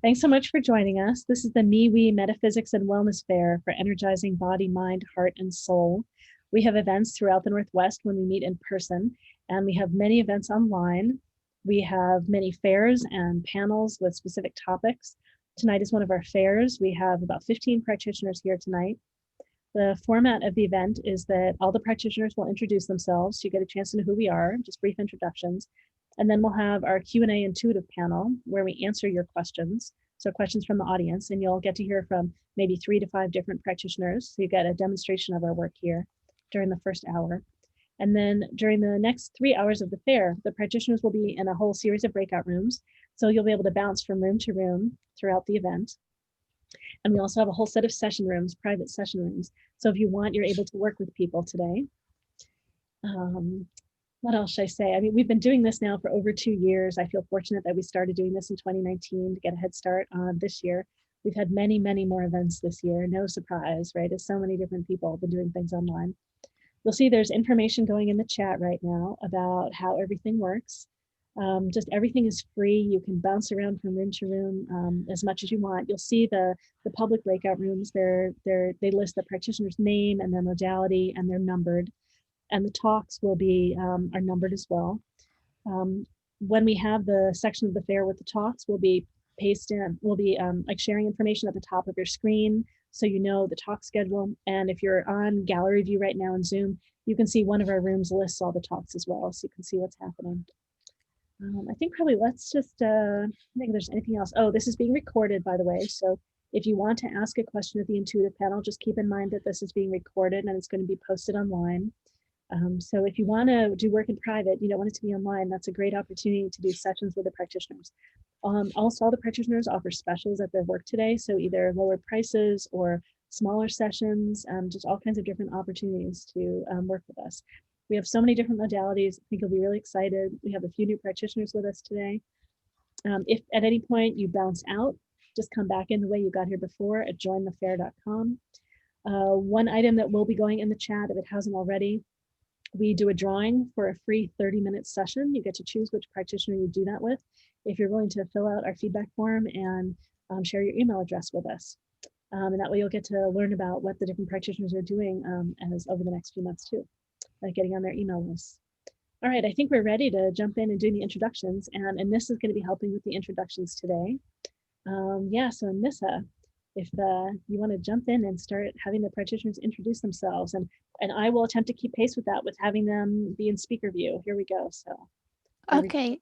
Thanks so much for joining us. This is the MeWe Metaphysics and Wellness Fair for energizing body, mind, heart, and soul. We have events throughout the Northwest when we meet in person, and we have many events online. We have many fairs and panels with specific topics. Tonight is one of our fairs. We have about 15 practitioners here tonight. The format of the event is that all the practitioners will introduce themselves. So you get a chance to know who we are, just brief introductions. And then we'll have our Q&A intuitive panel where we answer your questions. So questions from the audience, and you'll get to hear from maybe 3 to 5 different practitioners. So you get a demonstration of our work here during the first hour. And then during the next 3 hours of the fair, the practitioners will be in a whole series of breakout rooms. So you'll be able to bounce from room to room throughout the event. And we also have a whole set of session rooms, private session rooms. So if you want, you're able to work with people today. What else should I say? I mean, we've been doing this now for over 2 years. I feel fortunate that we started doing this in 2019 to get a head start on this year. We've had many, many more events this year. No surprise, right? As so many different people have been doing things online. You'll see there's information going in the chat right now about how everything works. Just everything is free. You can bounce around from room to room as much as you want. You'll see the public breakout rooms. They list the practitioner's name and their modality, and they're numbered. And the talks will be are numbered as well. When we have the section of the fair with the talks, we'll be like sharing information at the top of your screen, so you know the talk schedule. And if you're on gallery view right now in Zoom, you can see one of our rooms lists all the talks as well, so you can see what's happening. I think probably let's just I think if there's anything else. Oh, this is being recorded, by the way. So if you want to ask a question at the intuitive panel, just keep in mind that this is being recorded and it's going to be posted online. So if you want to do work in private, you don't want it to be online, that's a great opportunity to do sessions with the practitioners. Also, all the practitioners offer specials at their work today. So either lower prices or smaller sessions, just all kinds of different opportunities to work with us. We have so many different modalities. I think you'll be really excited. We have a few new practitioners with us today. If at any point you bounce out, just come back in the way you got here before at jointhefair.com. One item that will be going in the chat, if it hasn't already, we do a drawing for a free 30-minute session. You get to choose which practitioner you do that with. If you're willing to fill out our feedback form and share your email address with us. And that way you'll get to learn about what the different practitioners are doing as over the next few months too, like getting on their email lists. All right, I think we're ready to jump in and do the introductions. And this is going to be helping with the introductions today. Yeah, so Nissa, if you want to jump in and start having the practitioners introduce themselves, and I will attempt to keep pace with that with having them be in speaker view. Here we go. So okay,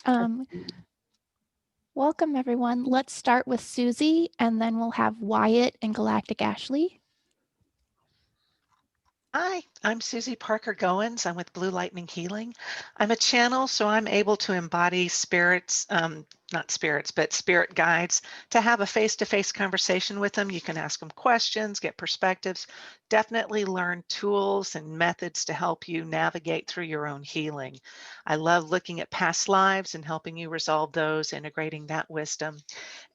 welcome everyone. Let's start with Susie, and then we'll have Wyatt and Galactic Ashley. Hi, I'm Susie Parker Goins. I'm with Blue Lightning Healing. I'm a channel, so I'm able to embody spirits, not spirits, but spirit guides, to have a face-to-face conversation with them. You can ask them questions, get perspectives, definitely learn tools and methods to help you navigate through your own healing. I love looking at past lives and helping you resolve those, integrating that wisdom.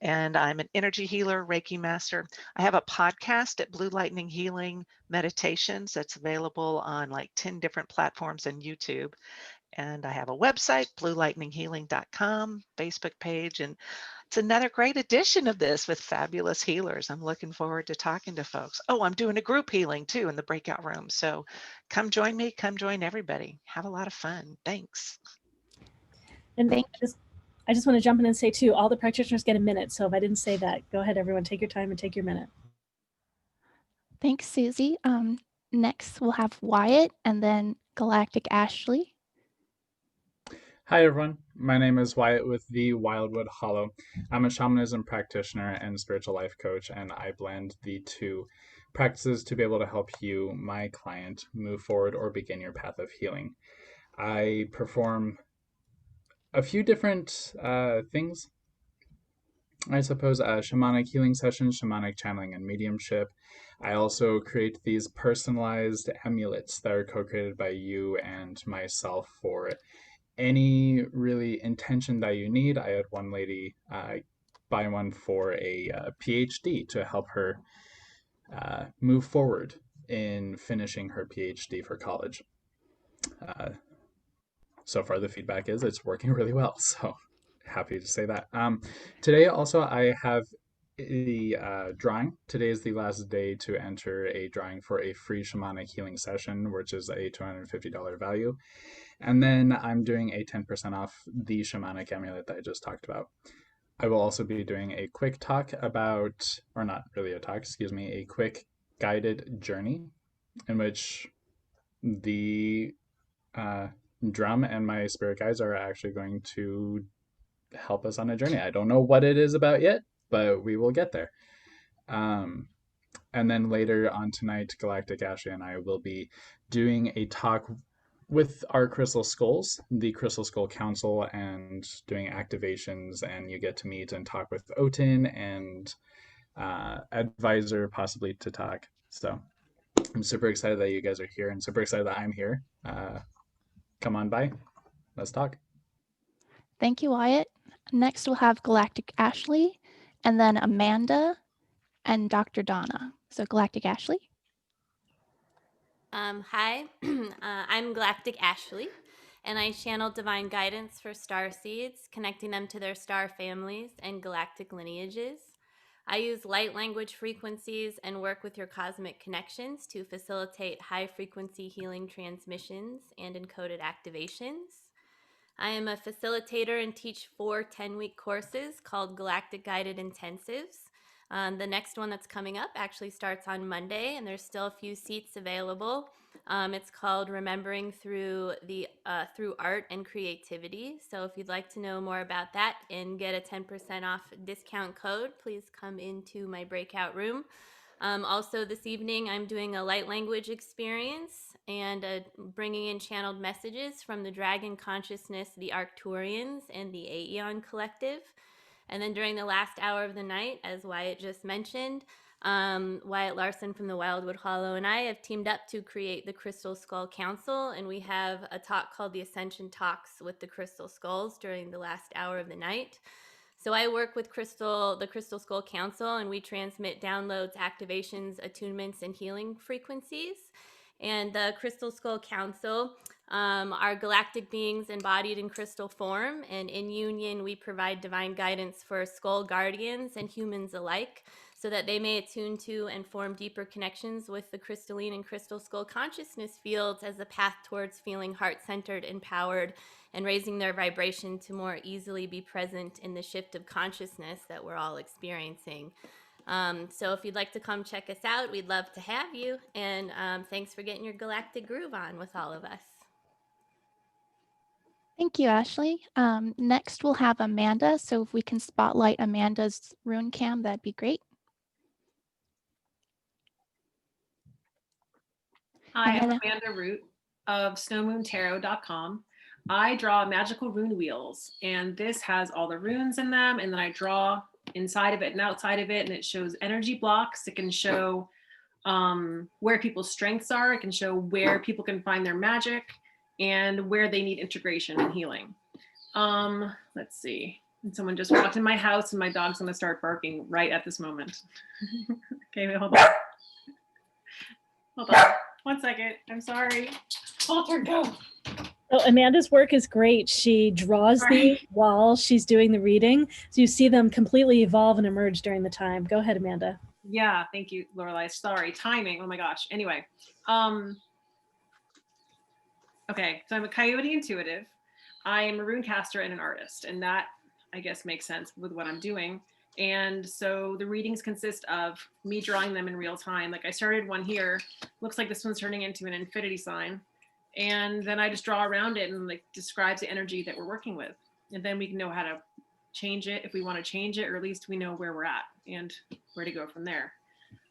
And I'm an energy healer, Reiki master. I have a podcast at Blue Lightning Healing Meditations that's available on like 10 different platforms and YouTube. And I have a website, bluelightninghealing.com, Facebook page, and it's another great edition of this with fabulous healers. I'm looking forward to talking to folks. Oh, I'm doing a group healing too in the breakout room. So come join me, come join everybody. Have a lot of fun. Thanks. and I just want to jump in and say too, all the practitioners get a minute. So if I didn't say that, go ahead, everyone, take your time and take your minute. Thanks, Susie. Next, we'll have Wyatt and then Galactic Ashley. Hi everyone, my name is Wyatt with the Wildwood Hollow. I'm a shamanism practitioner and spiritual life coach, and I blend the two practices to be able to help you, my client, move forward or begin your path of healing. I perform a few different things, I suppose, shamanic healing sessions, shamanic channeling, and mediumship. I also create these personalized amulets that are co-created by you and myself for any really intention that you need. I had one lady buy one for a PhD to help her move forward in finishing her PhD for college. So far, the feedback is it's working really well. So happy to say that. Today also I have the drawing. Today is the last day to enter a drawing for a free shamanic healing session, which is a $250 value. And then I'm doing a 10% off the shamanic amulet that I just talked about. I will also be doing a quick talk about, or not really a talk, excuse me, a quick guided journey in which the drum and my spirit guides are actually going to help us on a journey. I don't know what it is about yet, but we will get there. And then later on tonight, Galactic Ashley and I will be doing a talk with our Crystal Skulls, the Crystal Skull Council, and doing activations, and you get to meet and talk with Otin and advisor possibly to talk. So I'm super excited that you guys are here and super excited that I'm here. Come on by. Let's talk. Thank you, Wyatt. Next, we'll have Galactic Ashley, and then Amanda and Dr. Donna. So Galactic Ashley. Hi, I'm Galactic Ashley, and I channel divine guidance for star seeds, connecting them to their star families and galactic lineages. I use light language frequencies and work with your cosmic connections to facilitate high frequency healing transmissions and encoded activations. I am a facilitator and teach 4 10-week courses called Galactic Guided Intensives. The next one that's coming up actually starts on Monday, and there's still a few seats available. It's called Remembering Through Art and Creativity. So if you'd like to know more about that and get a 10% off discount code, please come into my breakout room. Also this evening, I'm doing a light language experience and bringing in channeled messages from the Dragon Consciousness, the Arcturians, and the Aeon Collective. And then during the last hour of the night, as Wyatt just mentioned, Wyatt Larson from the Wildwood Hollow and I have teamed up to create the Crystal Skull Council, and we have a talk called the Ascension Talks with the Crystal Skulls during the last hour of the night. So I work with the Crystal Skull Council, and we transmit downloads, activations, attunements, and healing frequencies. And the Crystal Skull Council are galactic beings embodied in crystal form, and in union we provide divine guidance for skull guardians and humans alike, so that they may attune to and form deeper connections with the crystalline and crystal skull consciousness fields as a path towards feeling heart-centered, empowered, and raising their vibration to more easily be present in the shift of consciousness that we're all experiencing. So if you'd like to come check us out, we'd love to have you. And thanks for getting your galactic groove on with all of us. Thank you, Ashley. Next, we'll have Amanda. So if we can spotlight Amanda's rune cam, that'd be great. Hi, I'm Amanda. Amanda Root of snowmoontarot.com. I draw magical rune wheels, and this has all the runes in them, and then I draw inside of it and outside of it, and it shows energy blocks. It can show where people's strengths are. It can show where people can find their magic and where they need integration and healing. Let's see. And someone just walked in my house, and my dog's gonna start barking right at this moment. Okay, wait, hold on. Hold on. 1 second. I'm sorry. Walter, go. So Amanda's work is great. She draws these while she's doing the reading. So you see them completely evolve and emerge during the time. Go ahead, Amanda. Yeah, thank you, Lorelei. Sorry, timing. Oh my gosh. Anyway, okay, so I'm a Coyote intuitive. I am a rune caster and an artist, and that I guess makes sense with what I'm doing. And so the readings consist of me drawing them in real time. Like I started one here. Looks like this one's turning into an infinity sign. And then I just draw around it and like describes the energy that we're working with. And then we can know how to change it if we want to change it, or at least we know where we're at and where to go from there.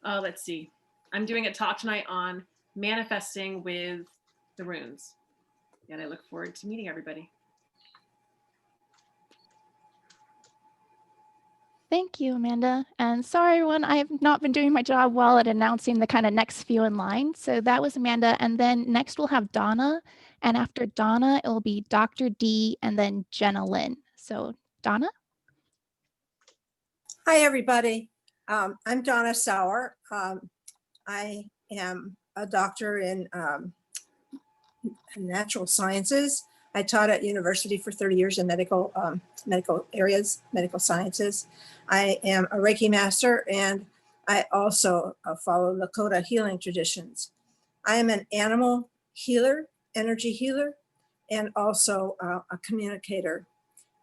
Let's see. I'm doing a talk tonight on manifesting with the runes. And I look forward to meeting everybody. Thank you, Amanda. And sorry, everyone, I have not been doing my job well at announcing the kind of next few in line. So that was Amanda. And then next we'll have Donna. And after Donna, it will be Dr. D and then Jenna Lynn. So Donna? Hi, everybody. I'm Donna Sauer. I am a doctor in natural sciences. I taught at university for 30 years in medical areas, medical sciences. I am a Reiki master, and I also follow Lakota healing traditions. I am an animal healer, energy healer, and also a communicator.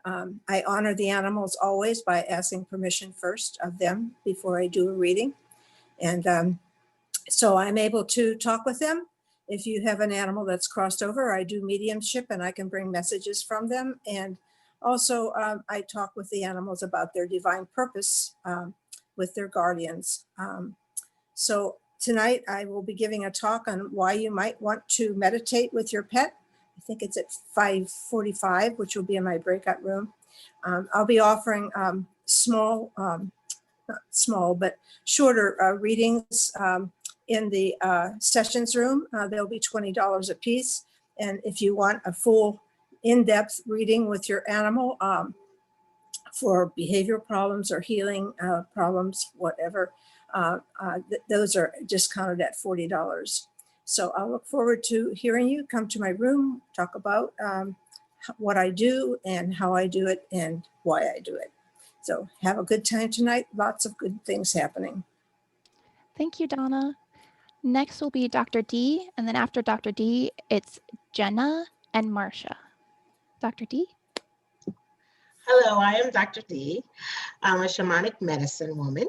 I honor the animals always by asking permission first of them before I do a reading. And so I'm able to talk with them. If you have an animal that's crossed over, I do mediumship and I can bring messages from them. And also I talk with the animals about their divine purpose with their guardians. So tonight I will be giving a talk on why you might want to meditate with your pet. I think it's at 5:45, which will be in my breakout room. I'll be offering small, not small, but shorter readings in the sessions room. They'll be $20 a piece. And if you want a full in-depth reading with your animal for behavioral problems or healing problems, whatever, those are discounted at $40. So I'll look forward to hearing you. Come to my room, talk about what I do and how I do it and why I do it. So have a good time tonight. Lots of good things happening. Thank you, Donna. Next will be Dr. D, and then after Dr. D, it's Jenna and Marcia. Dr. D? Hello, I am Dr. D. I'm a shamanic medicine woman,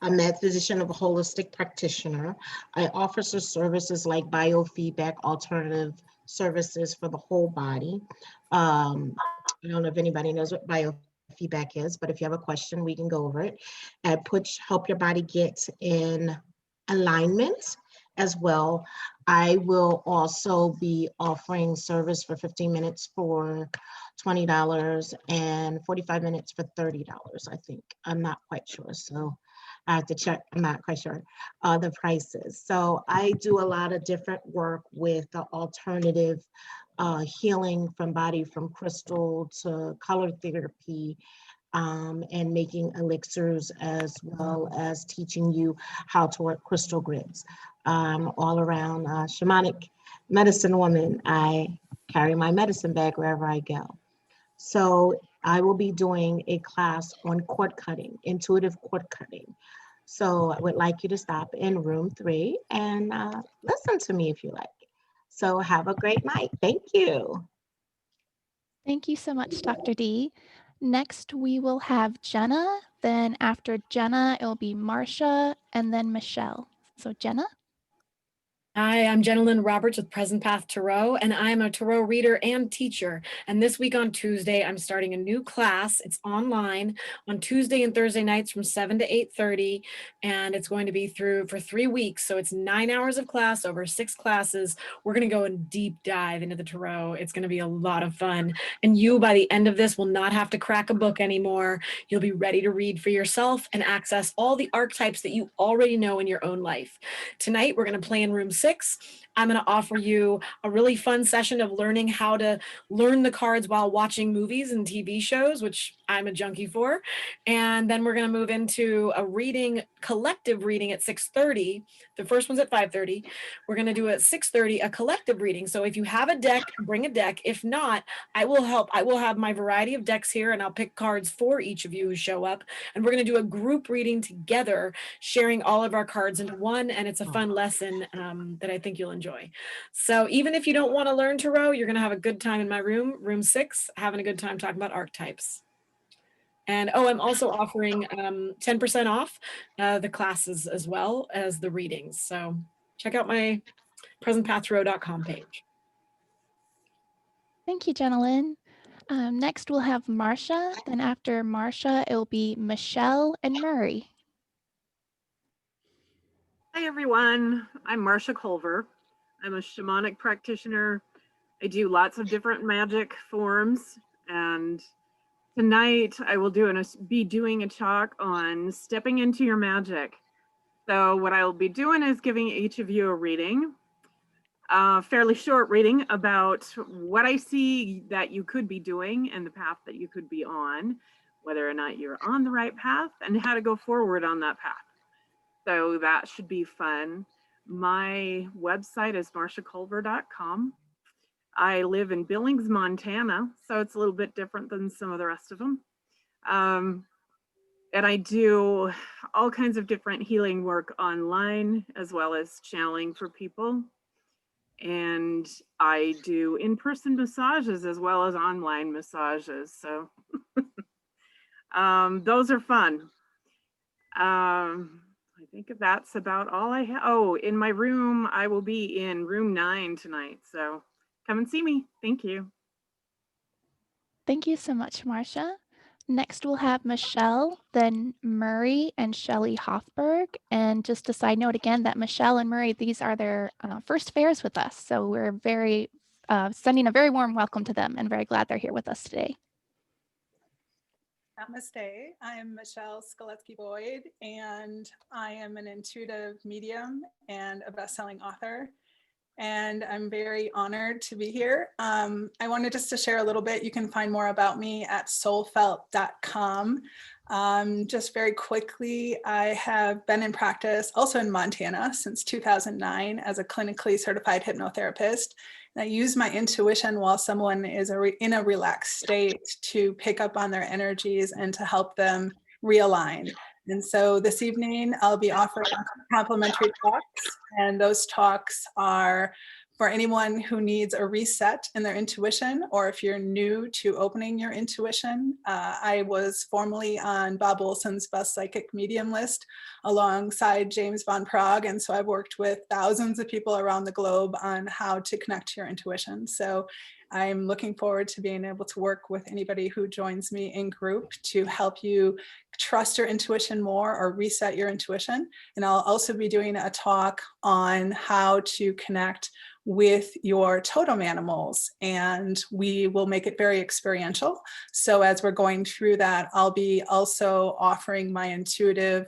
a med physician of a holistic practitioner. I offer services like biofeedback, alternative services for the whole body. I don't know if anybody knows what biofeedback is, but if you have a question, we can go over it. And help your body get in alignment as well. I will also be offering service for 15 minutes for $20 and 45 minutes for $30, I think. I'm not quite sure. So I have to check. I'm not quite sure the prices. So I do a lot of different work with the alternative healing from crystal to color therapy, and making elixirs, as well as teaching you how to work crystal grids. All around shamanic medicine woman. I carry my medicine bag wherever I go. So I will be doing a class on cord cutting, intuitive cord cutting. So I would like you to stop in room 3 and listen to me if you like. So have a great night. Thank you. Thank you so much, Dr. D. Next, we will have Jenna. Then after Jenna, it'll be Marcia and then Michelle. So Jenna? Hi, I'm Jenna Lynn Roberts with Present Path Tarot, and I'm a tarot reader and teacher. And this week on Tuesday, I'm starting a new class. It's online on Tuesday and Thursday nights from 7 to 8:30, and it's going to be for 3 weeks. So it's 9 hours of class over 6 classes. We're going to go in deep dive into the tarot. It's going to be a lot of fun. And you, by the end of this, will not have to crack a book anymore. You'll be ready to read for yourself and access all the archetypes that you already know in your own life. Tonight, we're going to play in room 6. I'm going to offer you a really fun session of learning how to learn the cards while watching movies and TV shows, which I'm a junkie for. And then we're going to move into a collective reading at 6:30. The first one's at 5:30. We're going to do at 6:30 a collective reading. So if you have a deck, bring a deck. If not, I will help. I will have my variety of decks here, and I'll pick cards for each of you who show up. And we're going to do a group reading together, sharing all of our cards into one. And it's a fun lesson that I think you'll enjoy. So even if you don't want to learn tarot, you're going to have a good time in my room 6, having a good time talking about archetypes. And I'm also offering 10% off the classes as well as the readings. So check out my presentpathtarot.com page. Thank you, Jenna Lynn. Next, we'll have Marcia. Then after Marcia, it'll be Michelle and Murray. Hi, everyone. I'm Marcia Culver. I'm a shamanic practitioner. I do lots of different magic forms. And tonight I will be doing a talk on stepping into your magic. So what I'll be doing is giving each of you a reading, a fairly short reading about what I see that you could be doing and the path that you could be on, whether or not you're on the right path and how to go forward on that path. So that should be fun. My website is marciaculver.com. I live in Billings, Montana, so it's a little bit different than some of the rest of them. And I do all kinds of different healing work online, as well as channeling for people. And I do in-person massages as well as online massages. So those are fun. I think that's about all I have. Oh, in my room, I will be in room 9 tonight. So come and see me. Thank you. Thank you so much, Marcia. Next, we'll have Michelle, then Murray and Shelley Hoffberg. And just a side note again that Michelle and Murray, these are their first fairs with us. So we're very sending a very warm welcome to them and very glad they're here with us today. Namaste. I am Michelle Skoletsky-Boyd, and I am an intuitive medium and a best-selling author. And I'm very honored to be here. I wanted just to share a little bit. You can find more about me at soulfelt.com. Just very quickly, I have been in practice also in Montana since 2009 as a clinically certified hypnotherapist. And I use my intuition while someone is in a relaxed state to pick up on their energies and to help them realign. And so this evening, I'll be offering complimentary talks, and those talks are for anyone who needs a reset in their intuition, or if you're new to opening your intuition. I was formerly on Bob Olson's Best Psychic Medium list alongside James Von Prague, and so I've worked with thousands of people around the globe on how to connect to your intuition. So I'm looking forward to being able to work with anybody who joins me in group to help you trust your intuition more or reset your intuition. And I'll also be doing a talk on how to connect with your totem animals, and we will make it very experiential. So as we're going through that, I'll be also offering my intuitive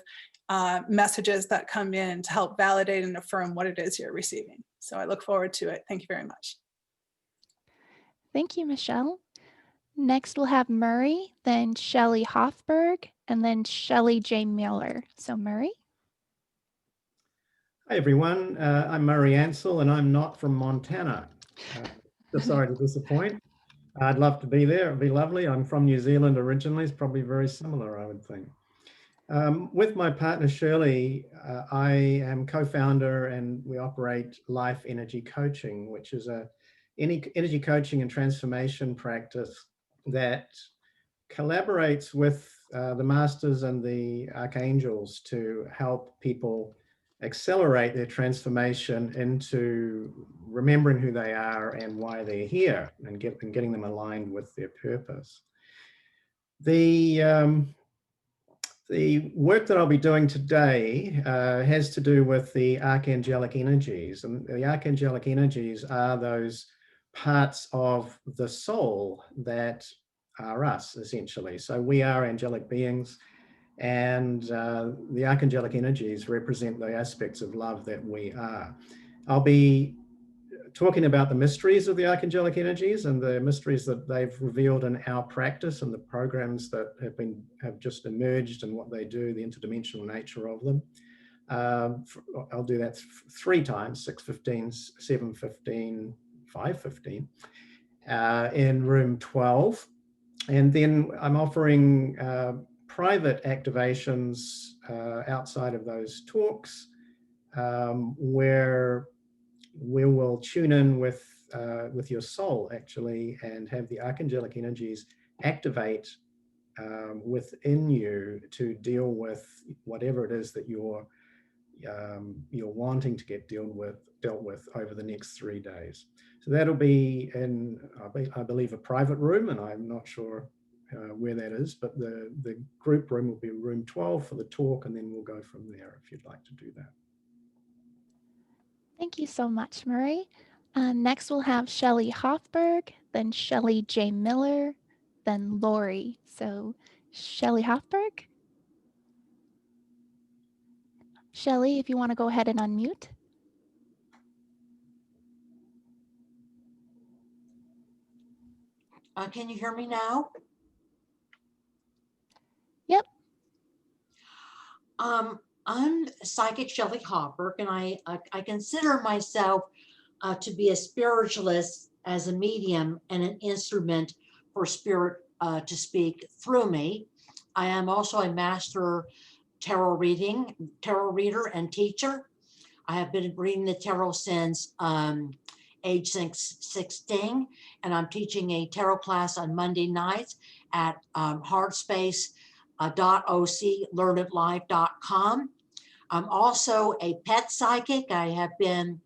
messages that come in to help validate and affirm what it is you're receiving. So I look forward to it. Thank you very much. Thank you, Michelle. Next, we'll have Murray, then Shelley Hoffberg, and then Shelley J. Miller. So Murray. Hi, everyone. I'm Murray Ansell, and I'm not from Montana. Sorry to disappoint. I'd love to be there. It'd be lovely. I'm from New Zealand originally. It's probably very similar, I would think. With my partner, Shirley, I am co-founder and we operate Life Energy Coaching, which is a energy coaching and transformation practice that collaborates with the masters and the archangels to help people accelerate their transformation into remembering who they are and why they're here, and getting them aligned with their purpose. The work that I'll be doing today has to do with the archangelic energies, and the archangelic energies are those parts of the soul that are us, essentially. So we are angelic beings, and the archangelic energies represent the aspects of love that we are. I'll be talking about the mysteries of the archangelic energies and the mysteries that they've revealed in our practice and the programs that have just emerged and what they do, the interdimensional nature of them. I'll do that 3 times, 6:15, 7:15, 5:15, in room 12. And then I'm offering private activations outside of those talks, where we will tune in with your soul, actually, and have the archangelic energies activate within you to deal with whatever it is that you're wanting to get dealt with over the next 3 days. So that'll be in, I believe, a private room, and I'm not sure where that is, but the group room will be room 12 for the talk, and then we'll go from there if you'd like to do that. Thank you so much, Murray. Next, we'll have Shelley Hoffberg, then Shelley J. Miller, then Lori. So Shelley Hoffberg. Shelley, if you want to go ahead and unmute. Can you hear me now? Yep. I'm Psychic Shelley Hoffberg, and I consider myself to be a spiritualist as a medium and an instrument for spirit to speak through me. I am also a master tarot reader and teacher. I have been reading the tarot since age 16, and I'm teaching a tarot class on Monday nights at hardspace.oclearnitlive.com. I'm also a pet psychic. I have been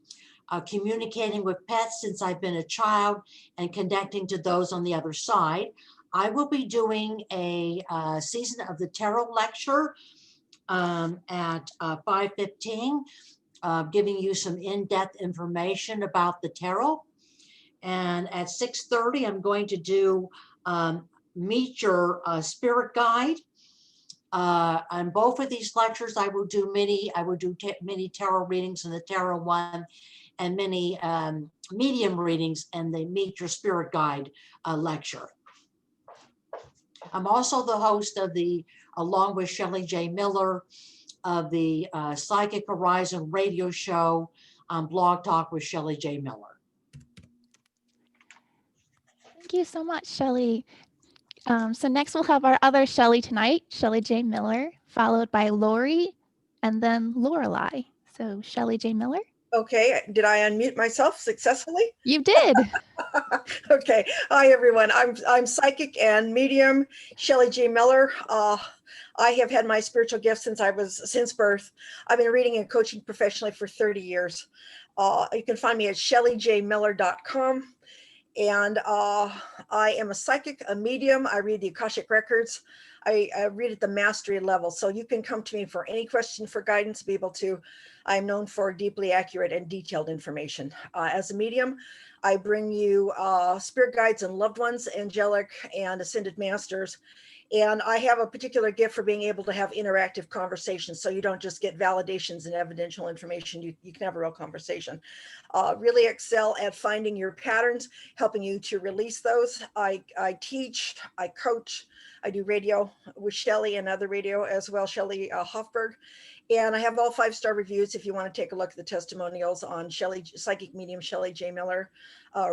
communicating with pets since I've been a child and connecting to those on the other side. I will be doing a season of the tarot lecture at 5:15, giving you some in-depth information about the tarot. And at 6:30, I'm going to do Meet Your Spirit Guide. On both of these lectures, I will do many tarot readings in the tarot one, and many medium readings in the Meet Your Spirit Guide lecture. I'm also the host of along with Shelley J. Miller, of the Psychic Horizon radio show on Blog Talk with Shelley J. Miller. Thank you so much, Shelley. So next we'll have our other Shelley tonight, Shelley J. Miller, followed by Lori, and then Lorelei. So Shelley J. Miller. Okay, did I unmute myself successfully? You did. Okay, hi everyone. I'm psychic and medium Shelley J. Miller. I have had my spiritual gifts since birth. I've been reading and coaching professionally for 30 years. You can find me at shelleyjmiller.com. And I am a psychic, a medium. I read the Akashic Records. I read at the mastery level. So you can come to me for any question for guidance, be able to. I'm known for deeply accurate and detailed information. As a medium, I bring you spirit guides and loved ones, angelic and ascended masters. And I have a particular gift for being able to have interactive conversations. So you don't just get validations and evidential information. You can have a real conversation. Really excel at finding your patterns, helping you to release those. I teach, I coach, I do radio with Shelley and other radio as well, Shelley Hoffberg. And I have all 5-star reviews if you want to take a look at the testimonials on Shelley, Psychic Medium Shelley J. Miller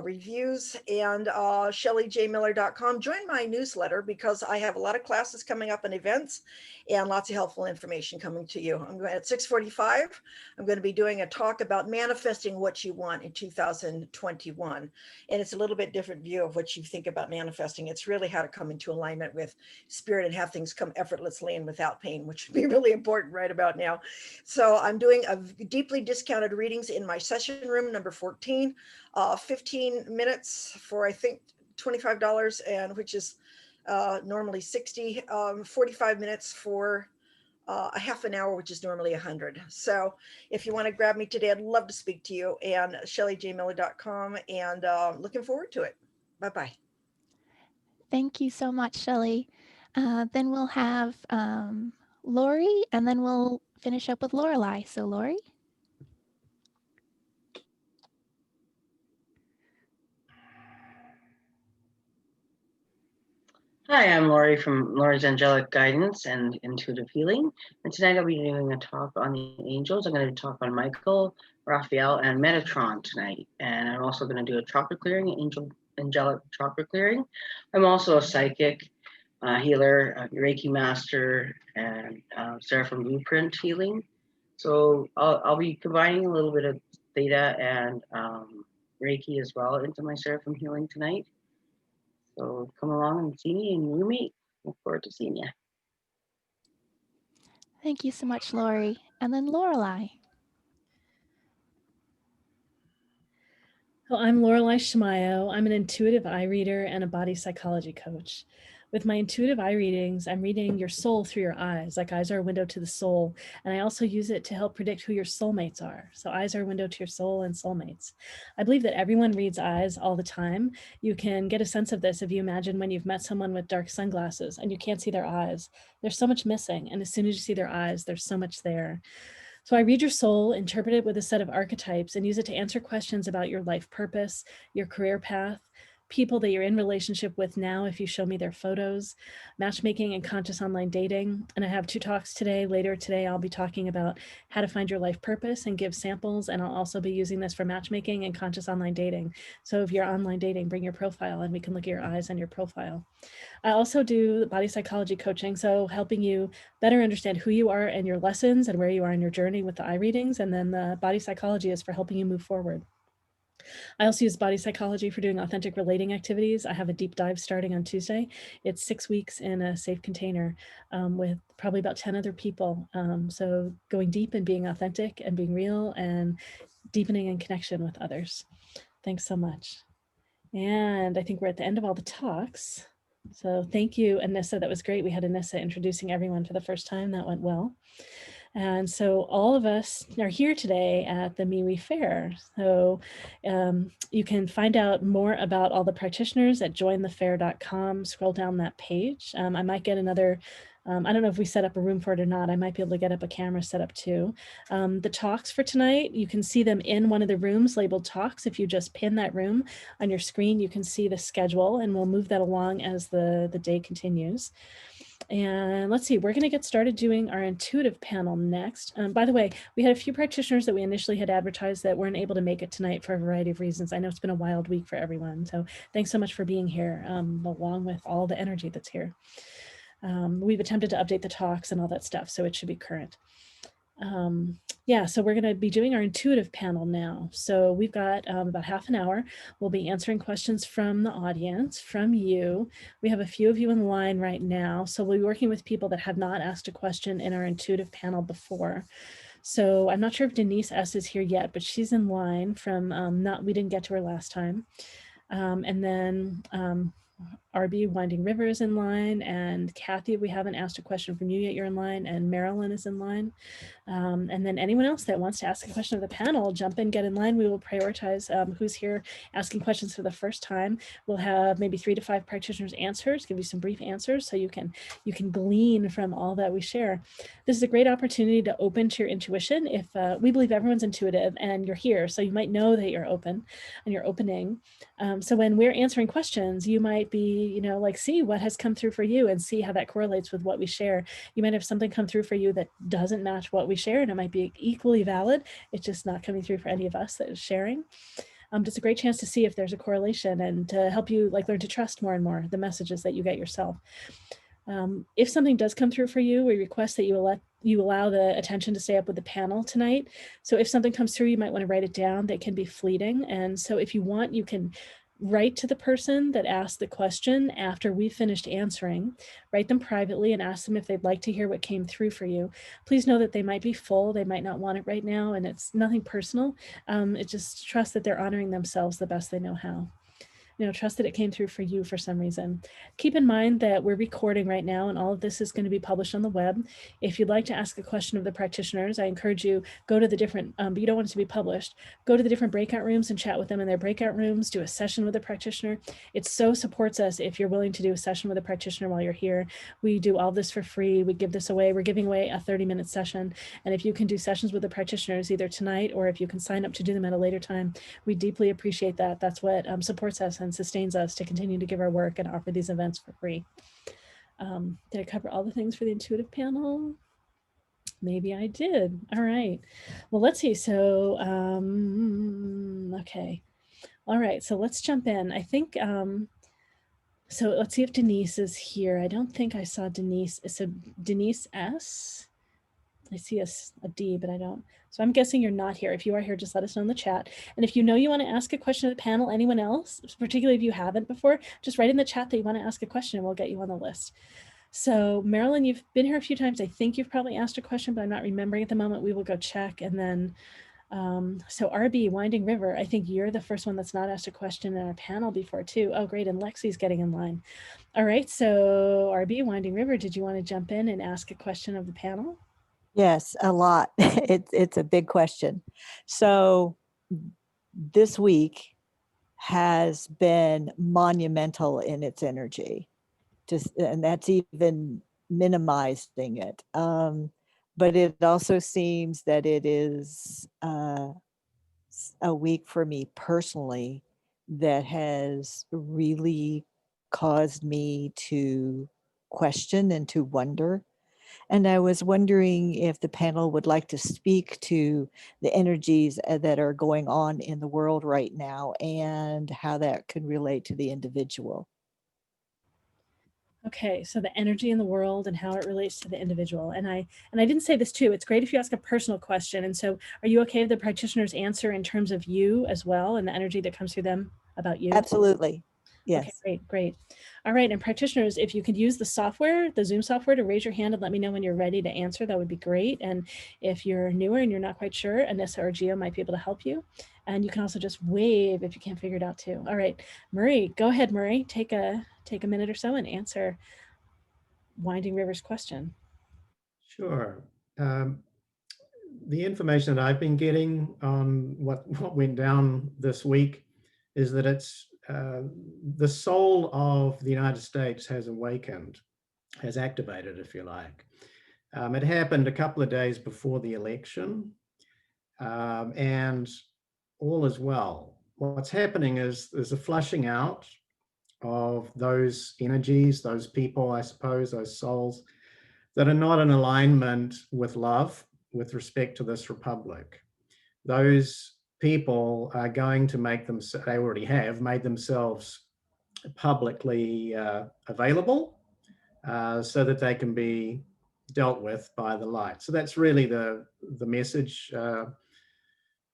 reviews, and shelleyjmiller.com. Join my newsletter because I have a lot of classes coming up and events and lots of helpful information coming to you. I'm going at 6:45. I'm going to be doing a talk about manifesting what you want in 2021. And it's a little bit different view of what you think about manifesting. It's really how to come into alignment with spirit and have things come effortlessly and without pain, which would be really important right about now. So I'm doing a deeply discounted readings in my session room, number 14, 15 minutes for, I think, $25, and which is normally 60, 45 minutes for a half an hour, which is normally 100. So if you want to grab me today, I'd love to speak to you, and shelleyjmiller.com, and looking forward to it. Bye-bye. Thank you so much, Shelley. Then we'll have Lori, and then we'll finish up with Lorelei. So Lori. Hi, I'm Lori from Lori's Angelic Guidance and Intuitive Healing. And tonight I'll be doing a talk on the angels. I'm going to talk on Michael, Raphael, and Metatron tonight. And I'm also going to do a chakra clearing, angelic chakra clearing. I'm also a psychic, healer, Reiki master, and Seraphim Blueprint healing. So I'll be combining a little bit of theta and Reiki as well into my Seraphim healing tonight. So come along and see me and you meet. Look forward to seeing you. Thank you so much, Lori. And then Lorelei. Well, I'm Lorelei Shamayo. I'm an intuitive eye reader and a body psychology coach. With my intuitive eye readings, I'm reading your soul through your eyes, like eyes are a window to the soul. And I also use it to help predict who your soulmates are. So eyes are a window to your soul and soulmates. I believe that everyone reads eyes all the time. You can get a sense of this if you imagine when you've met someone with dark sunglasses and you can't see their eyes. There's so much missing. And as soon as you see their eyes, there's so much there. So I read your soul, interpret it with a set of archetypes, and use it to answer questions about your life purpose, your career path, people that you're in relationship with now if you show me their photos, matchmaking and conscious online dating. And I have 2 talks today. Later today, I'll be talking about how to find your life purpose and give samples. And I'll also be using this for matchmaking and conscious online dating. So if you're online dating, bring your profile and we can look at your eyes and your profile. I also do body psychology coaching, so helping you better understand who you are and your lessons and where you are in your journey with the eye readings. And then the body psychology is for helping you move forward. I also use body psychology for doing authentic relating activities. I have a deep dive starting on Tuesday. It's 6 weeks in a safe container with probably about 10 other people. So going deep and being authentic and being real and deepening in connection with others. Thanks so much. And I think we're at the end of all the talks. So thank you, Anissa. That was great. We had Anissa introducing everyone for the first time. That went well. And so all of us are here today at the MeWe Fair. So you can find out more about all the practitioners at jointhefair.com. Scroll down that page. I might get another, I don't know if we set up a room for it or not. I might be able to get up a camera set up too. The talks for tonight, you can see them in one of the rooms labeled talks. If you just pin that room on your screen, you can see the schedule and we'll move that along as the day continues. And let's see, we're going to get started doing our intuitive panel next. By the way, we had a few practitioners that we initially had advertised that weren't able to make it tonight for a variety of reasons. I know it's been a wild week for everyone. So thanks so much for being here, along with all the energy that's here. We've attempted to update the talks and all that stuff, so it should be current. Yeah, so we're going to be doing our intuitive panel now. So we've got about half an hour. We'll be answering questions from the audience, from you. We have a few of you in line right now. So we'll be working with people that have not asked a question in our intuitive panel before. So I'm not sure if Denise S is here yet, but she's in line from we didn't get to her last time. And then RB Winding River is in line, and Kathy, we haven't asked a question from you yet, you're in line, and Marilyn is in line. And then anyone else that wants to ask a question of the panel, jump in, get in line. We will prioritize who's here asking questions for the first time. We'll have maybe 3 to 5 practitioners answers, give you some brief answers so you can glean from all that we share. This is a great opportunity to open to your intuition. If we believe everyone's intuitive and you're here, so you might know that you're open and you're opening. So when we're answering questions, you might be, like see what has come through for you and see how that correlates with what we share. You might have something come through for you that doesn't match what we share, and it might be equally valid. It's just not coming through for any of us that is sharing. Just a great chance to see if there's a correlation and to help you learn to trust more and more the messages that you get yourself. If something does come through for you, we request that you allow the attention to stay up with the panel tonight. So if something comes through, you might want to write it down. That can be fleeting. And so if you want, you can write to the person that asked the question after we finished answering, write them privately and ask them if they'd like to hear what came through for you. Please know that they might be full, they might not want it right now, and it's nothing personal. It just trust that they're honoring themselves the best they know how. Trust that it came through for you for some reason. Keep in mind that we're recording right now and all of this is going to be published on the web. If you'd like to ask a question of the practitioners, I encourage you, go to the different, but you don't want it to be published, go to the different breakout rooms and chat with them in their breakout rooms, do a session with a practitioner. It so supports us if you're willing to do a session with a practitioner while you're here. We do all this for free. We give this away. We're giving away a 30-minute session. And if you can do sessions with the practitioners either tonight or if you can sign up to do them at a later time, we deeply appreciate that. That's what supports us and sustains us to continue to give our work and offer these events for free. Did I cover all the things for the intuitive panel? Maybe I did. All right. Well, let's see. So, okay. All right. So let's jump in. I think, so let's see if Denise is here. I don't think I saw Denise. So Denise S. I see a D, but I don't. So I'm guessing you're not here. If you are here, just let us know in the chat. And if you know you want to ask a question of the panel, anyone else, particularly if you haven't before, just write in the chat that you want to ask a question and we'll get you on the list. So Marilyn, you've been here a few times. I think you've probably asked a question, but I'm not remembering at the moment. We will go check. And then, so RB, Winding River, I think you're the first one that's not asked a question in our panel before too. Oh, great. And Lexi's getting in line. All right. So RB, Winding River, did you want to jump in and ask a question of the panel? Yes, a lot. It's a big question. So this week has been monumental in its energy, and that's even minimizing it. But it also seems that it is a week for me personally that has really caused me to question and to wonder. And I was wondering if the panel would like to speak to the energies that are going on in the world right now and how that could relate to the individual. Okay, so the energy in the world and how it relates to the individual. And I didn't say this too. It's great if you ask a personal question. And so are you okay if the practitioners answer in terms of you as well and the energy that comes through them about you? Absolutely. Yes. Okay, great. All right, and practitioners, if you could use the software, the Zoom software, to raise your hand and let me know when you're ready to answer, that would be great. And if you're newer and you're not quite sure, Anissa or Gio might be able to help you. And you can also just wave if you can't figure it out too. All right, Murray, go ahead, Murray. Take a minute or so and answer Winding River's question. Sure. The information that I've been getting on what went down this week is that it's the soul of the United States has awakened, has activated, if you like. It happened a couple of days before the election, and all is well. What's happening is there's a flushing out of those energies, those people, I suppose, those souls that are not in alignment with love with respect to this republic. Those people are going to make them, they already have made themselves publicly available so that they can be dealt with by the light. So that's really the message.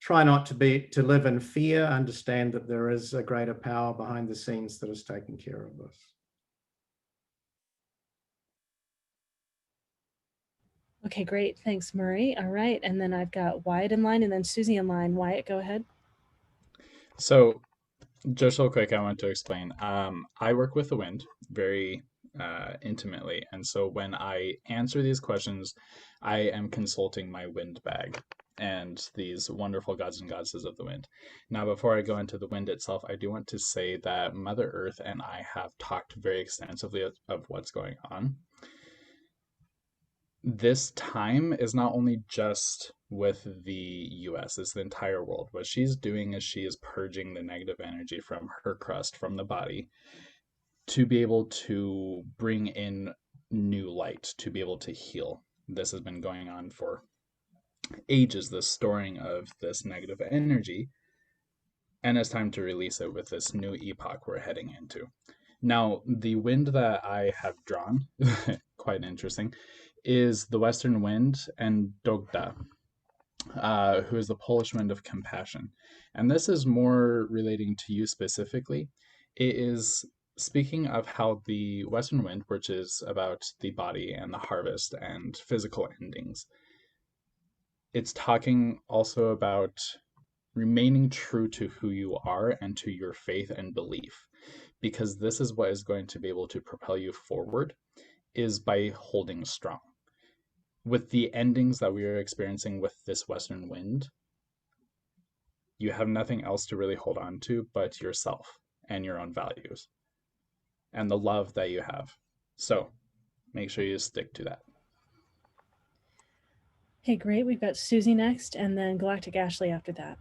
Try not to live in fear, understand that there is a greater power behind the scenes that is taking care of this. Okay, great. Thanks, Murray. All right, and then I've got Wyatt in line and then Susie in line. Wyatt, go ahead. So just real quick, I want to explain. I work with the wind very intimately. And so when I answer these questions, I am consulting my wind bag and these wonderful gods and goddesses of the wind. Now, before I go into the wind itself, I do want to say that Mother Earth and I have talked very extensively of what's going on. This time is not only just with the US, it's the entire world. What she's doing is she is purging the negative energy from her crust, from the body, to be able to bring in new light, to be able to heal. This has been going on for ages, the storing of this negative energy, and it's time to release it with this new epoch we're heading into. Now, the wind that I have drawn, quite interesting, is the Western Wind and Dogda, who is the Polish wind of compassion. And this is more relating to you specifically. It is speaking of how the Western Wind, which is about the body and the harvest and physical endings, it's talking also about remaining true to who you are and to your faith and belief, because this is what is going to be able to propel you forward, is by holding strong. With the endings that we are experiencing with this Western Wind, you have nothing else to really hold on to but yourself and your own values and the love that you have. So make sure you stick to that. Hey, great. We've got Susie next and then Galactic Ashley after that.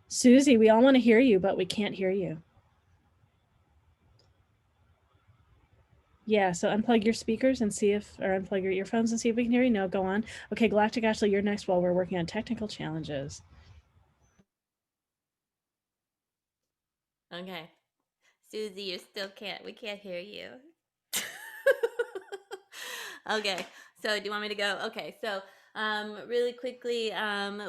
Susie, we all want to hear you, but we can't hear you. Yeah, so unplug your speakers and see if, or unplug your earphones and see if we can hear you. No, go on. Okay, Galactic Ashley, you're next while we're working on technical challenges. Okay. Susie, we can't hear you. Okay, so do you want me to go? Okay, so really quickly,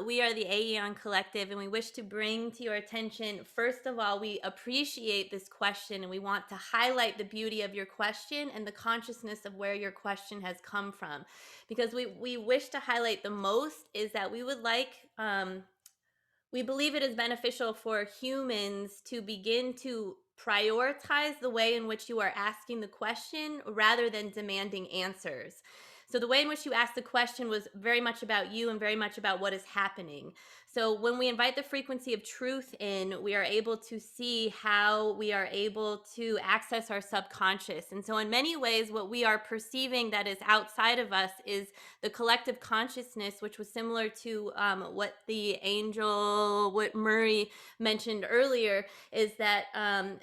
we are the Aeon Collective, and we wish to bring to your attention, first of all, we appreciate this question, and we want to highlight the beauty of your question and the consciousness of where your question has come from. Because we wish to highlight the most is that we would like, we believe it is beneficial for humans to begin to prioritize the way in which you are asking the question rather than demanding answers. So the way in which you asked the question was very much about you and very much about what is happening. So when we invite the frequency of truth in, we are able to see how we are able to access our subconscious. And so in many ways, what we are perceiving that is outside of us is the collective consciousness, which was similar to what what Murray mentioned earlier, is that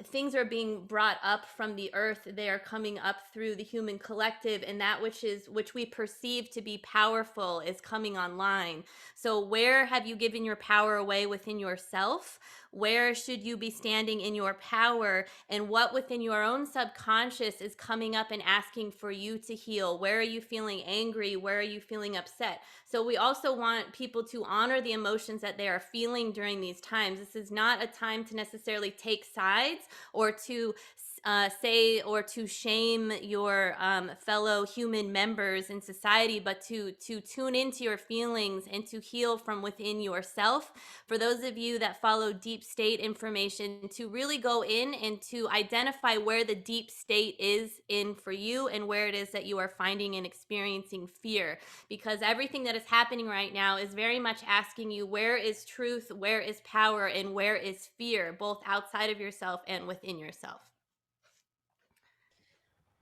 things are being brought up from the earth. They are coming up through the human collective, and that which we perceive to be powerful is coming online. So where have you given your power away within yourself? Where should you be standing in your power? And what within your own subconscious is coming up and asking for you to heal? Where are you feeling angry? Where are you feeling upset? So we also want people to honor the emotions that they are feeling during these times. This is not a time to necessarily take sides or to say or to shame your fellow human members in society, but to tune into your feelings and to heal from within yourself. For those of you that follow deep state information, to really go in and to identify where the deep state is in for you and where it is that you are finding and experiencing fear, because everything that is happening right now is very much asking you, where is truth, where is power, and where is fear, both outside of yourself and within yourself.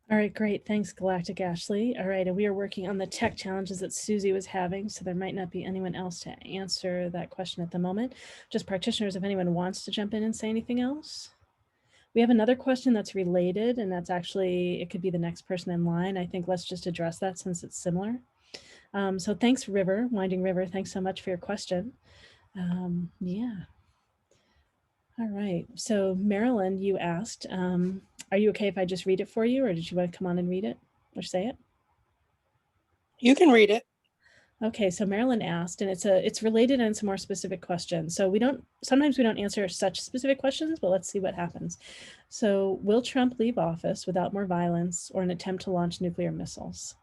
All right, great. Thanks, Galactic Ashley. All right, and we are working on the tech challenges that Susie was having, so there might not be anyone else to answer that question at the moment. Just practitioners, if anyone wants to jump in and say anything else. We have another question that's related, and that's actually, it could be the next person in line. I think let's just address that since it's similar. So thanks, River, Winding River. Thanks so much for your question. Yeah. All right. So Marilyn, you asked, are you okay if I just read it for you, or did you want to come on and read it or say it? You can read it. Okay, so Marilyn asked, and it's related and it's a more specific question. So sometimes we don't answer such specific questions, but let's see what happens. So will Trump leave office without more violence or an attempt to launch nuclear missiles?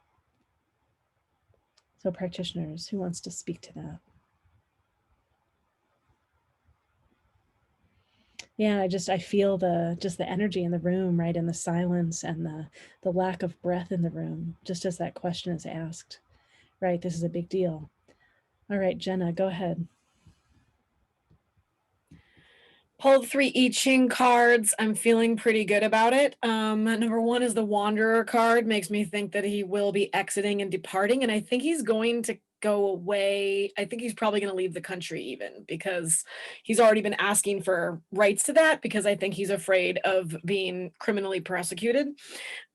So practitioners, who wants to speak to that? Yeah, I feel the energy in the room, right? And the silence and the lack of breath in the room, just as that question is asked, right? This is a big deal. All right, Jenna, go ahead. Pulled 3 I Ching cards. I'm feeling pretty good about it. Number 1 is the Wanderer card. Makes me think that he will be exiting and departing, and I think he's going to go away. I think he's probably going to leave the country even, because he's already been asking for rights to that, because I think he's afraid of being criminally prosecuted.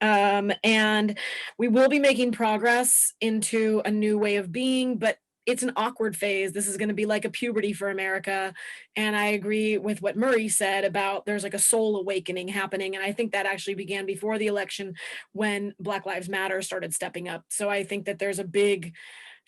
And we will be making progress into a new way of being, but it's an awkward phase. This is going to be like a puberty for America. And I agree with what Murray said about there's like a soul awakening happening. And I think that actually began before the election when Black Lives Matter started stepping up. So I think that there's a big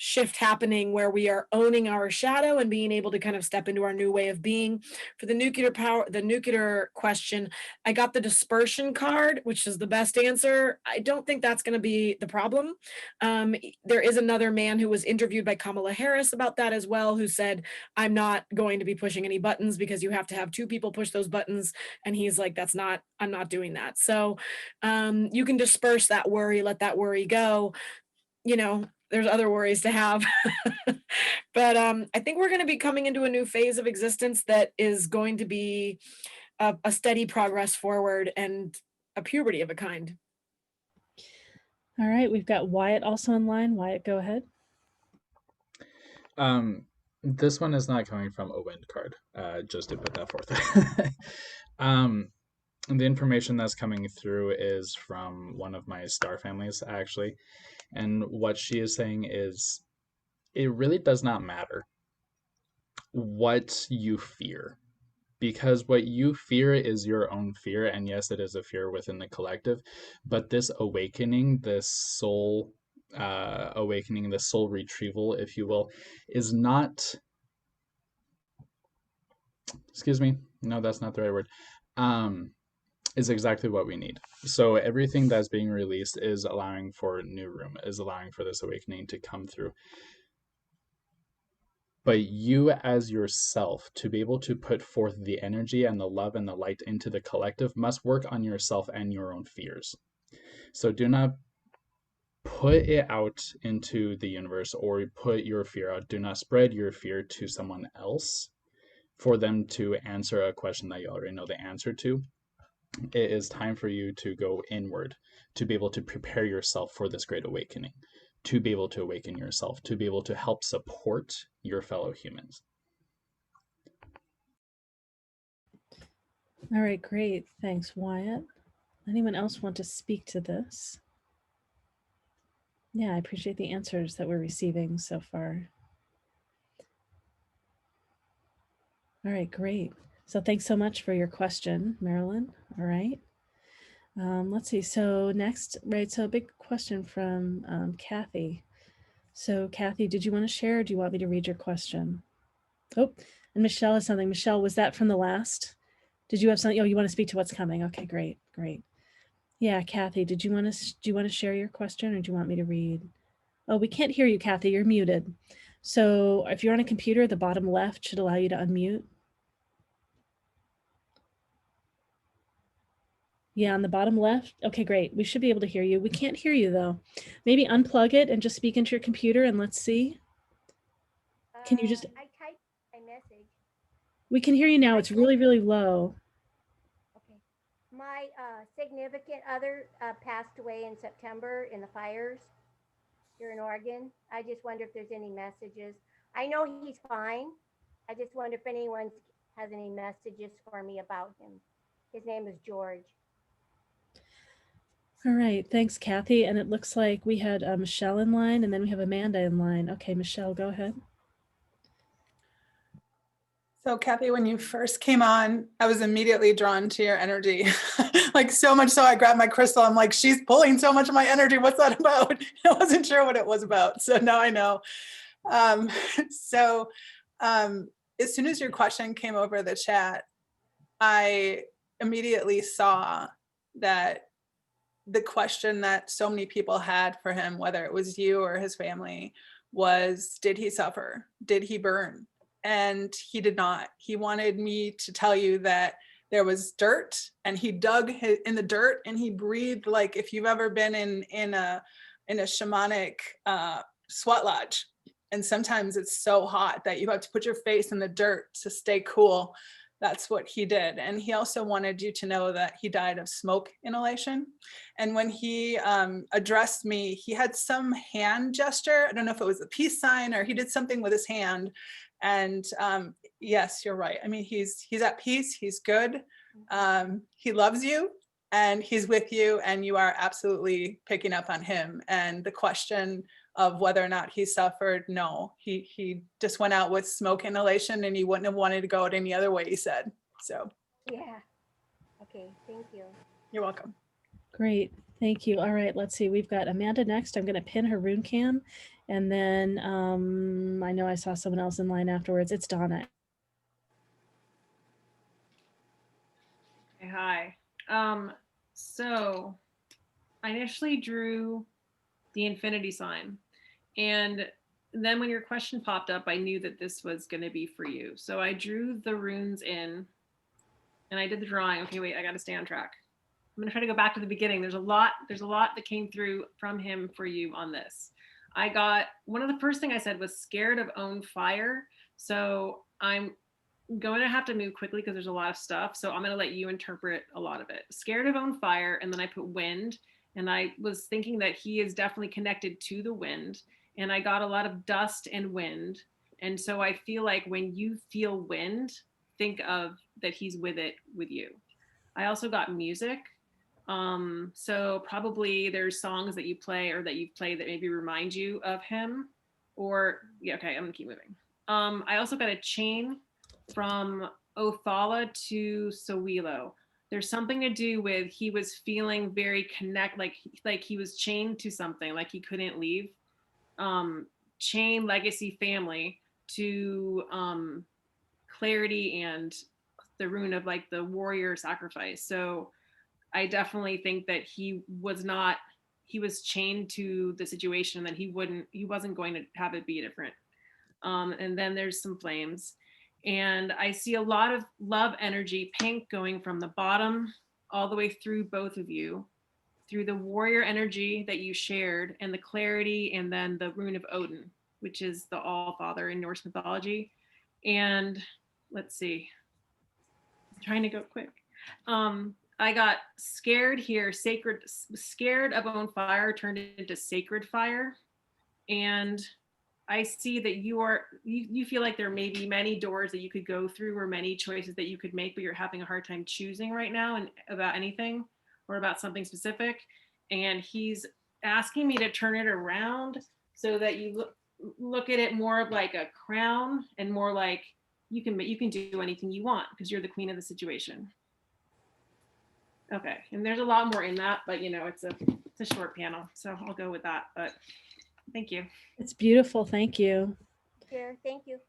shift happening where we are owning our shadow and being able to kind of step into our new way of being. For the nuclear question, I got the dispersion card, which is the best answer. I don't think that's going to be the problem. There is another man who was interviewed by Kamala Harris about that as well, who said, I'm not going to be pushing any buttons because you have to have 2 people push those buttons. And he's like, I'm not doing that. So you can disperse that worry, let that worry go. There's other worries to have. But I think we're going to be coming into a new phase of existence that is going to be a steady progress forward and a puberty of a kind. All right, we've got Wyatt also in line. Wyatt, go ahead. This one is not coming from a wind card, just to put that forth. The information that's coming through is from one of my star families, actually. And what she is saying is, it really does not matter what you fear, because what you fear is your own fear. And yes, it is a fear within the collective, but this awakening, this soul awakening, the soul retrieval, if you will, is not, excuse me, no, that's not the right word, is exactly what we need. So everything that's being released is allowing for new room, is allowing for this awakening to come through. But you as yourself, to be able to put forth the energy and the love and the light into the collective, must work on yourself and your own fears. So do not put it out into the universe, or put your fear out. Do not spread your fear to someone else for them to answer a question that you already know the answer to. It is time for you to go inward, to be able to prepare yourself for this great awakening, to be able to awaken yourself, to be able to help support your fellow humans. All right, great. Thanks, Wyatt. Anyone else want to speak to this? Yeah, I appreciate the answers that we're receiving so far. All right, great. So thanks so much for your question, Marilyn. All right. Let's see. So next, right, so a big question from Kathy. So Kathy, did you want to share or do you want me to read your question? Oh, and Michelle has something. Michelle, was that from the last? Did you have something? Oh, you want to speak to what's coming? Okay, great, great. Yeah, Kathy, do you want to share your question or do you want me to read? Oh, we can't hear you, Kathy. You're muted. So if you're on a computer, the bottom left should allow you to unmute. Yeah, on the bottom left. Okay, great. We should be able to hear you. We can't hear you though. Maybe unplug it and just speak into your computer and let's see. Can you just? I typed a message. We can hear you now. It's really, really low. Okay. My significant other passed away in September in the fires here in Oregon. I just wonder if there's any messages. I know he's fine. I just wonder if anyone has any messages for me about him. His name is George. All right, thanks, Kathy. And it looks like we had Michelle in line and then we have Amanda in line. Okay, Michelle, go ahead. So Kathy, when you first came on, I was immediately drawn to your energy. Like so much so I grabbed my crystal. I'm like, she's pulling so much of my energy. What's that about? I wasn't sure what it was about. So now I know. As soon as your question came over the chat, I immediately saw that the question that so many people had for him, whether it was you or his family, was, did he suffer? Did he burn? And he did not. He wanted me to tell you that there was dirt and he dug in the dirt and he breathed like if you've ever been in a shamanic sweat lodge. And sometimes it's so hot that you have to put your face in the dirt to stay cool. That's what he did. And he also wanted you to know that he died of smoke inhalation. And when he addressed me, he had some hand gesture. I don't know if it was a peace sign or he did something with his hand. And yes, you're right. I mean, he's at peace. He's good. He loves you and he's with you, and you are absolutely picking up on him. And the question of whether or not he suffered, no, he just went out with smoke inhalation and he wouldn't have wanted to go out any other way, he said. So yeah. Okay, thank you. You're welcome. Great, thank you. All right, let's see. We've got Amanda next. I'm going to pin her rune cam, and then I know I saw someone else in line afterwards. It's Donna. Okay, hi. So I initially drew the infinity sign, and then when your question popped up, I knew that this was going to be for you. So I drew the runes in and I did the drawing. Okay, wait, I got to stay on track. I'm gonna try to go back to the beginning. There's a lot that came through from him for you on this. I got, one of the first thing I said was scared of own fire. So I'm going to have to move quickly because there's a lot of stuff. So I'm going to let you interpret a lot of it. Scared of own fire. And then I put wind. And I was thinking that he is definitely connected to the wind. And I got a lot of dust and wind. And so I feel like when you feel wind, think of that he's with it with you. I also got music. So probably there's songs that you play or that you've played that maybe remind you of him, or yeah, okay, I'm gonna keep moving. I also got a chain from Othala to Sowilo. There's something to do with he was feeling very like he was chained to something, like he couldn't leave. Chain legacy family to clarity and the rune of like the warrior sacrifice. So I definitely think that he was chained to the situation, that he wasn't going to have it be different. And then there's some flames. And I see a lot of love energy, pink, going from the bottom all the way through both of you through the warrior energy that you shared and the clarity, and then the rune of Odin, which is the All Father in Norse mythology. And let's see, I'm trying to go quick. I got scared here, scared of own fire turned into sacred fire. And I see that you feel like there may be many doors that you could go through or many choices that you could make, but you're having a hard time choosing right now and about anything or about something specific. And he's asking me to turn it around so that you look at it more of like a crown and more like you can do anything you want because you're the queen of the situation. Okay, and there's a lot more in that, but it's a short panel, so I'll go with that. But thank you. It's beautiful. Thank you. Sure, thank you.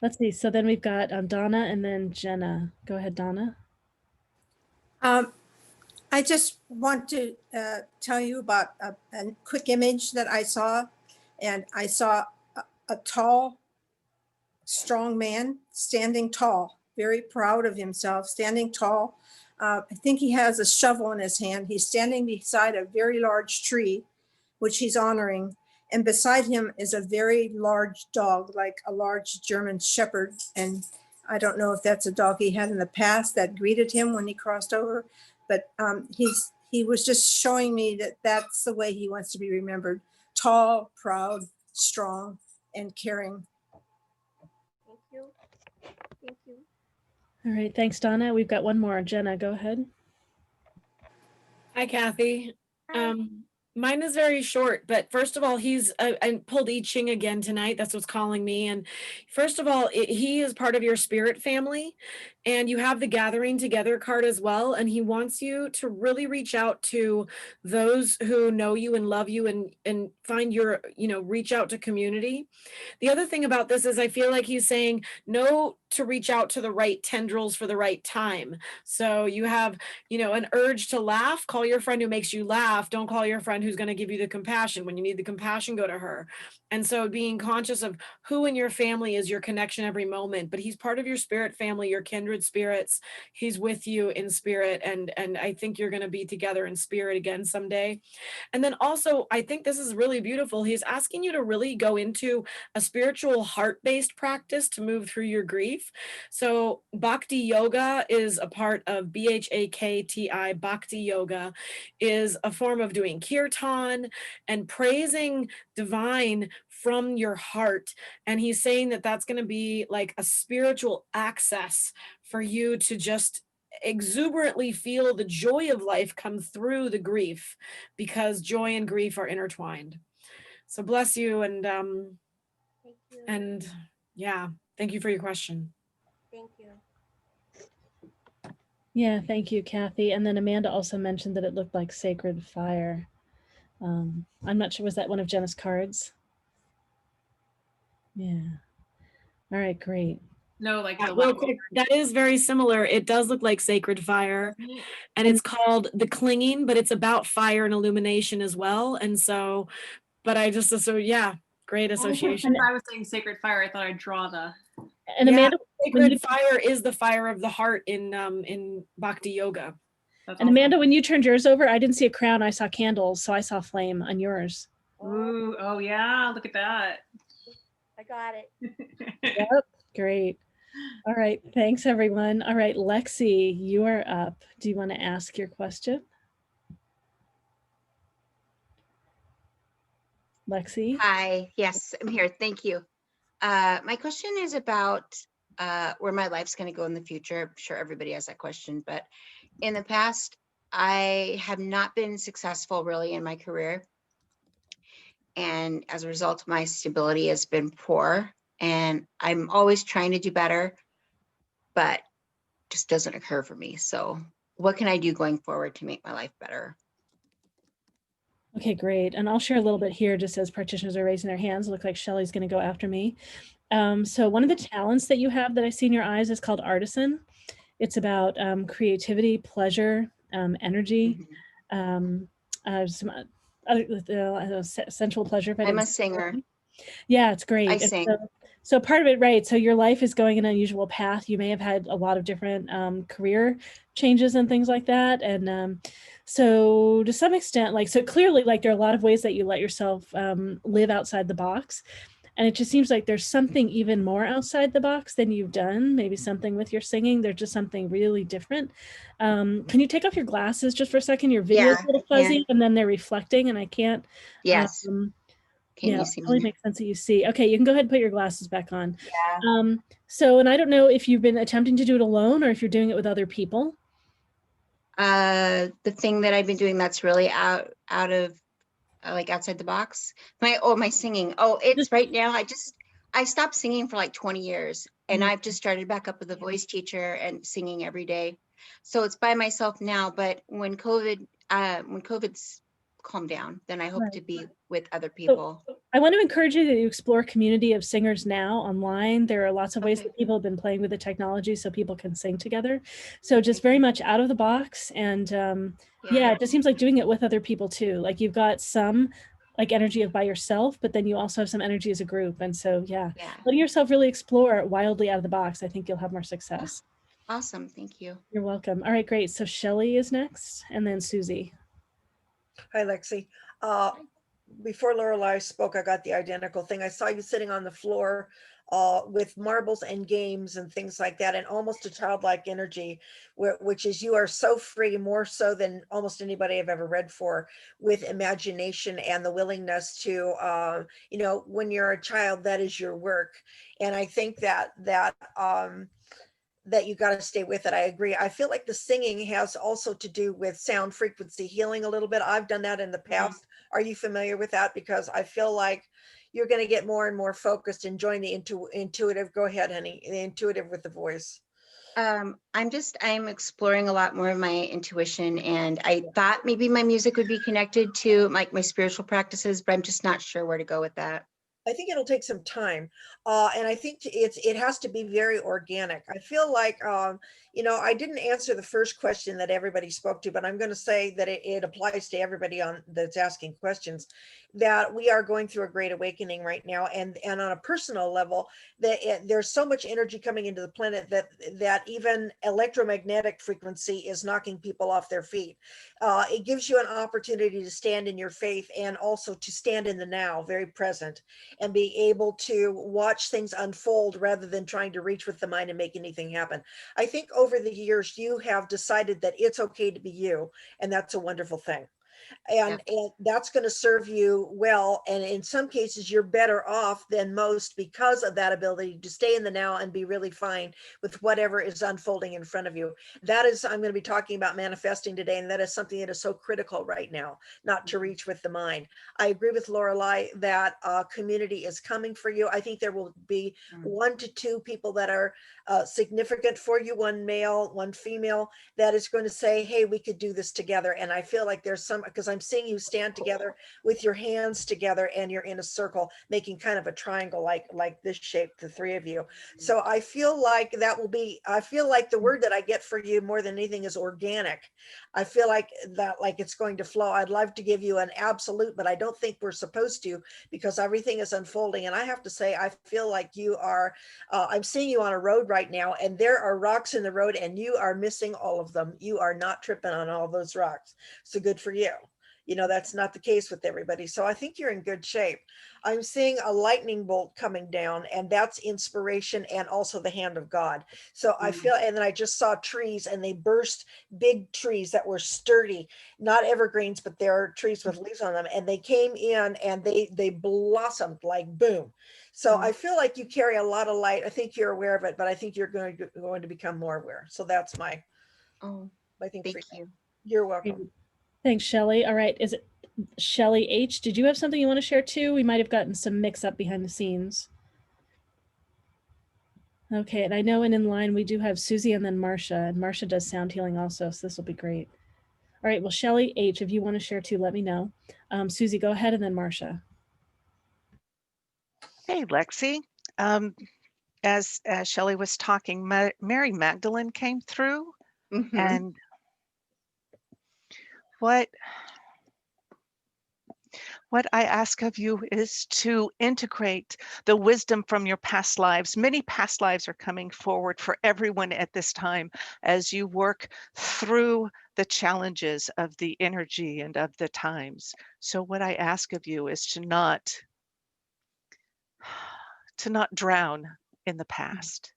Let's see. So then we've got Donna and then Jenna. Go ahead, Donna. I just want to tell you about a quick image that I saw, and I saw a tall, strong man standing tall, very proud of himself, standing tall. I think he has a shovel in his hand. He's standing beside a very large tree, which he's honoring. And beside him is a very large dog, like a large German Shepherd. And I don't know if that's a dog he had in the past that greeted him when he crossed over, but he was just showing me that that's the way he wants to be remembered. Tall, proud, strong, and caring. Thank you. Thank you. All right. Thanks, Donna. We've got one more. Jenna, go ahead. Hi, Kathy. Mine is very short, but first of all, I pulled I Ching again tonight. That's what's calling me. And first of all, he is part of your spirit family, and you have the gathering together card as well. And he wants you to really reach out to those who know you and love you and find your, reach out to community. The other thing about this is I feel like he's saying no to reach out to the right tendrils for the right time. So you have, an urge to laugh, call your friend who makes you laugh. Don't call your friend who's going to give you the compassion. When you need the compassion, go to her. And so being conscious of who in your family is your connection every moment, but he's part of your spirit family, your kindred spirits. He's with you in spirit. And I think you're going to be together in spirit again someday. And then also, I think this is really beautiful. He's asking you to really go into a spiritual heart-based practice to move through your grief. So Bhakti Yoga is a part of BHAKTI. Bhakti Yoga is a form of doing kirtan and praising divine from your heart. And he's saying that that's going to be like a spiritual access for you to just exuberantly feel the joy of life come through the grief, because joy and grief are intertwined. So bless you. And thank you. And yeah, thank you for your question. Thank you. Yeah, thank you, Kathy. And then Amanda also mentioned that it looked like sacred fire. I'm not sure, was that one of Jenna's cards? Yeah. All right, great. No, like real quick, that is very similar. It does look like sacred fire, and it's called The Clinging, but it's about fire and illumination as well. And so, but I just, so yeah, great association. If I was saying sacred fire, I thought I'd draw the. And Amanda, sacred fire is the fire of the heart in Bhakti Yoga. And Amanda, when you turned yours over, I didn't see a crown. I saw candles, so I saw flame on yours. Ooh, oh yeah, look at that. I got it. Yep, great. All right, thanks everyone. All right, Lexi, you are up. Do you want to ask your question? Lexi? Hi, yes, I'm here. Thank you. My question is about where my life's going to go in the future. I'm sure everybody has that question, but in the past, I have not been successful really in my career. And as a result, my stability has been poor, and I'm always trying to do better, but just doesn't occur for me. So what can I do going forward to make my life better? Okay, great. And I'll share a little bit here just as practitioners are raising their hands. It looks like Shelley's going to go after me. So one of the talents that you have that I see in your eyes is called artisan. It's about creativity, pleasure, energy, some sensual pleasure. I'm a singer. Yeah, it's great. I sing. So part of it, right. So your life is going an unusual path. You may have had a lot of different career changes and things like that. And So to some extent, like, so clearly, like, there are a lot of ways that you let yourself live outside the box. And it just seems like there's something even more outside the box than you've done, maybe something with your singing. There's just something really different. Can you take off your glasses just for a second? Your video's Yeah, a little I can. fuzzy and then they're reflecting and I can't. Yes. Can Yeah, you see probably me? makes sense that you see. Okay, you can go ahead and put your glasses back on. Yeah. So, and I don't know if you've been attempting to do it alone or if you're doing it with other people. The thing that I've been doing that's really out of like outside the box. My singing. Oh, it's right now. I stopped singing for like 20 years and I've just started back up with a voice teacher and singing every day. So it's by myself now, but when COVID's calmed down, then I hope to be with other people. So I want to encourage you that you explore a community of singers now online. There are lots of ways that people have been playing with the technology so people can sing together. So just very much out of the box. And yeah, it just seems like doing it with other people too. Like you've got some like energy of by yourself, but then you also have some energy as a group. And so, yeah, letting yourself really explore wildly out of the box, I think you'll have more success. Awesome. Thank you. You're welcome. All right, great. So Shelley is next and then Susie. Hi, Lexi. Before Lorelei spoke, I got the identical thing. I saw you sitting on the floor with marbles and games and things like that, and almost a childlike energy, which is you are so free, more so than almost anybody I've ever read for, with imagination and the willingness to, you know, when you're a child, that is your work. And I think that you got to stay with it. I agree. I feel like the singing has also to do with sound frequency healing a little bit. I've done that in the past. Are you familiar with that? Because I feel like you're going to get more and more focused and join the intuitive. Go ahead, honey. The intuitive with the voice. I'm exploring a lot more of my intuition, and I thought maybe my music would be connected to like my spiritual practices, but I'm just not sure where to go with that. I think it'll take some time. And I think it has to be very organic. I feel like, you know, I didn't answer the first question that everybody spoke to, but I'm going to say that it applies to everybody that's asking questions, that we are going through a great awakening right now. And on a personal level, there's so much energy coming into the planet that even electromagnetic frequency is knocking people off their feet. It gives you an opportunity to stand in your faith and also to stand in the now, very present, and be able to watch things unfold rather than trying to reach with the mind and make anything happen. I think over the years, you have decided that it's okay to be you, and that's a wonderful thing. And that's going to serve you well. And in some cases, you're better off than most because of that ability to stay in the now and be really fine with whatever is unfolding in front of you. That is, I'm going to be talking about manifesting today. And that is something that is so critical right now, not to reach with the mind. I agree with Lorelei that community is coming for you. I think there will be 1 to 2 people that are significant for you, one male, one female, that is going to say, hey, we could do this together. And I feel like there's some, because I'm seeing you stand together with your hands together and you're in a circle, making kind of a triangle like this shape, the 3 of you. So I feel like that will be, I feel like the word that I get for you more than anything is organic. I feel like that, like it's going to flow. I'd love to give you an absolute, but I don't think we're supposed to, because everything is unfolding. And I have to say, I feel like you are, I'm seeing you on a road right now, and there are rocks in the road and you are missing all of them. You are not tripping on all those rocks. So good for you. You know, that's not the case with everybody. So I think you're in good shape. I'm seeing a lightning bolt coming down, and that's inspiration and also the hand of God. So I feel, and then I just saw trees, and they burst, big trees that were sturdy, not evergreens, but they're trees with leaves on them. And they came in and they blossomed like boom. So I feel like you carry a lot of light. I think you're aware of it, but I think you're going to become more aware. So that's my thing. Thank you. You're welcome. Thanks, Shelley. All right. Is it Shelley H? Did you have something you want to share too? We might have gotten some mix up behind the scenes. Okay. And I know in line we do have Susie and then Marcia, and Marcia does sound healing also. So this will be great. All right. Well, Shelley H, if you want to share too, let me know. Susie, go ahead, and then Marcia. Hey, Lexi. As Shelley was talking, Mary Magdalene came through, and what What I ask of you is to integrate the wisdom from your past lives. Many past lives are coming forward for everyone at this time as you work through the challenges of the energy and of the times. So what I ask of you is to not drown in the past.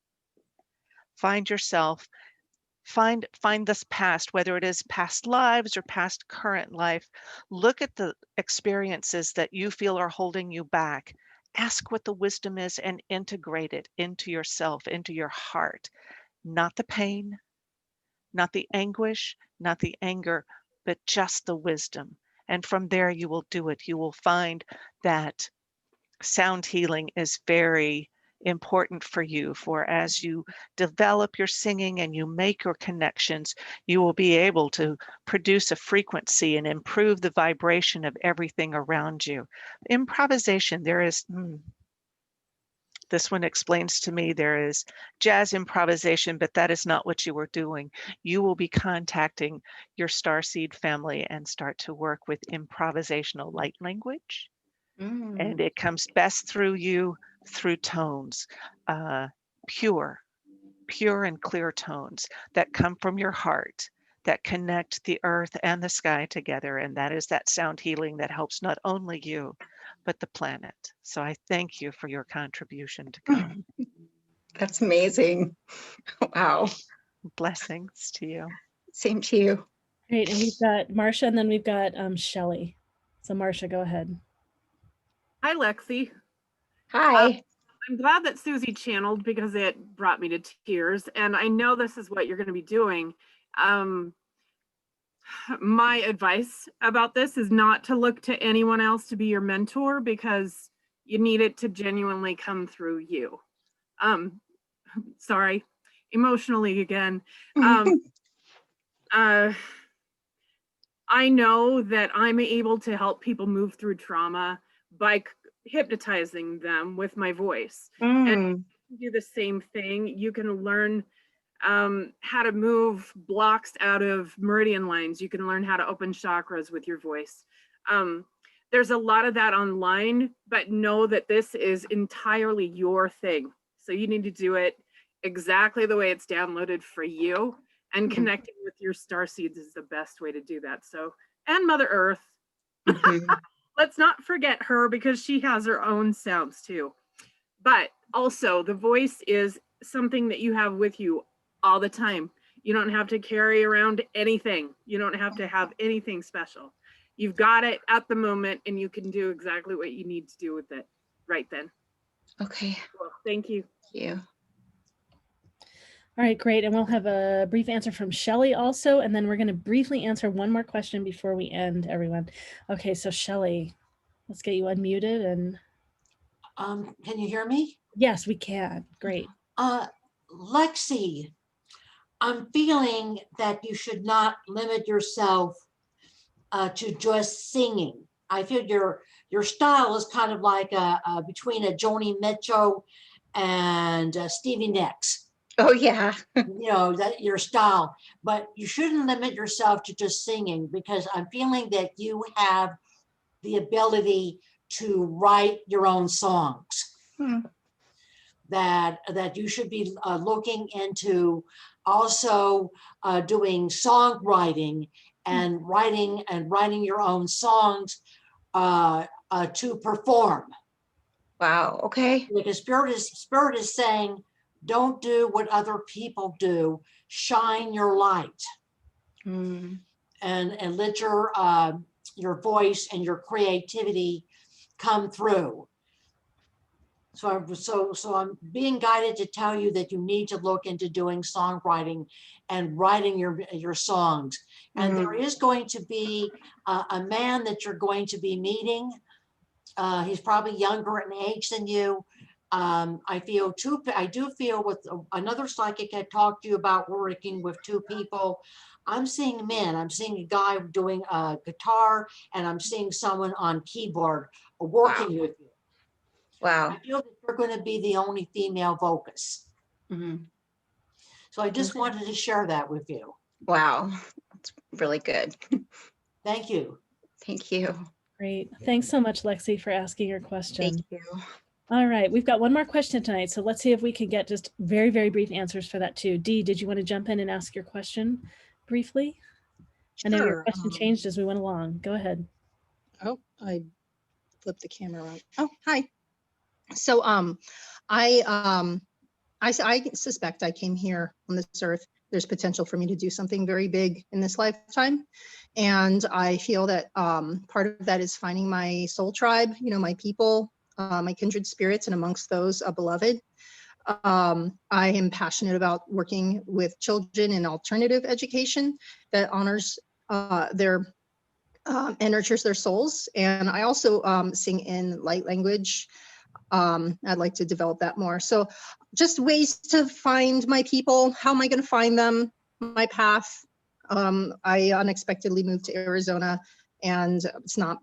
Find yourself, find this past, whether it is past lives or past current life. Look at the experiences that you feel are holding you back. Ask what the wisdom is and integrate it into yourself, into your heart. Not the pain, not the anguish, not the anger, but just the wisdom. And from there you will do it. You will find that sound healing is very important for you, for as you develop your singing and you make your connections, you will be able to produce a frequency and improve the vibration of everything around you. Improvisation, there is, this one explains to me there is jazz improvisation, but that is not what you were doing. You will be contacting your starseed family and start to work with improvisational light language. And it comes best through you, through tones, pure and clear tones that come from your heart, that connect the earth and the sky together. And that is that sound healing that helps not only you, but the planet. So I thank you for your contribution to come. That's amazing. Wow. Blessings to you. Same to you. Great. And we've got Marcia, and then we've got Shelley. So Marcia, go ahead. Hi, Lexi. Hi. I'm glad that Susie channeled because it brought me to tears. And I know this is what you're going to be doing. My advice about this is not to look to anyone else to be your mentor, because you need it to genuinely come through you. Sorry, emotionally again. I know that I'm able to help people move through trauma by hypnotizing them with my voice. And do the same thing. You can learn how to move blocks out of meridian lines. You can learn how to open chakras with your voice. There's a lot of that online, but know that this is entirely your thing. So you need to do it exactly the way it's downloaded for you, and connecting with your starseeds is the best way to do that. So, and Mother Earth. Let's not forget her, because she has her own sounds too. But also the voice is something that you have with you all the time. You don't have to carry around anything. You don't have to have anything special. You've got it at the moment, and you can do exactly what you need to do with it right then. Okay. Well, thank you. Thank you. All right, great. And we'll have a brief answer from Shelley also, and then we're going to briefly answer one more question before we end, everyone. Okay, so Shelley, let's get you unmuted. And can you hear me? Yes, we can. Great. Lexi, I'm feeling that you should not limit yourself to just singing. I feel your style is kind of like between a Joni Mitchell and Stevie Nicks. Oh yeah. You know, that your style, but you shouldn't limit yourself to just singing, because I'm feeling that you have the ability to write your own songs. That you should be looking into also doing songwriting and writing your own songs to perform. Wow. Okay. Because spirit is saying, don't do what other people do. Shine your light, and let your voice and your creativity come through. So I'm being guided to tell you that you need to look into doing songwriting and writing your songs. And there is going to be a man that you're going to be meeting. He's probably younger in age than you. I do feel with another psychic I talked to you about working with two people. I'm seeing men. I'm seeing a guy doing guitar, and I'm seeing someone on keyboard working with you. Wow. I feel that you're going to be the only female vocus. So I just wanted to share that with you. Wow. That's really good. Thank you. Thank you. Great. Thanks so much, Lexi, for asking your question. Thank you. All right, we've got one more question tonight, so let's see if we can get just very, very brief answers for that too. Dee, did you want to jump in and ask your question briefly? I know your Sure. question changed as we went along. Go ahead. Oh, I flipped the camera around. Oh, hi. So I suspect I came here on this earth. There's potential for me to do something very big in this lifetime. And I feel that part of that is finding my soul tribe, you know, my people, my kindred spirits, and amongst those, a beloved. I am passionate about working with children in alternative education that honors their and nurtures their souls. And I also sing in light language. I'd like to develop that more. So just ways to find my people. How am I going to find them? My path. I unexpectedly moved to Arizona, and it's not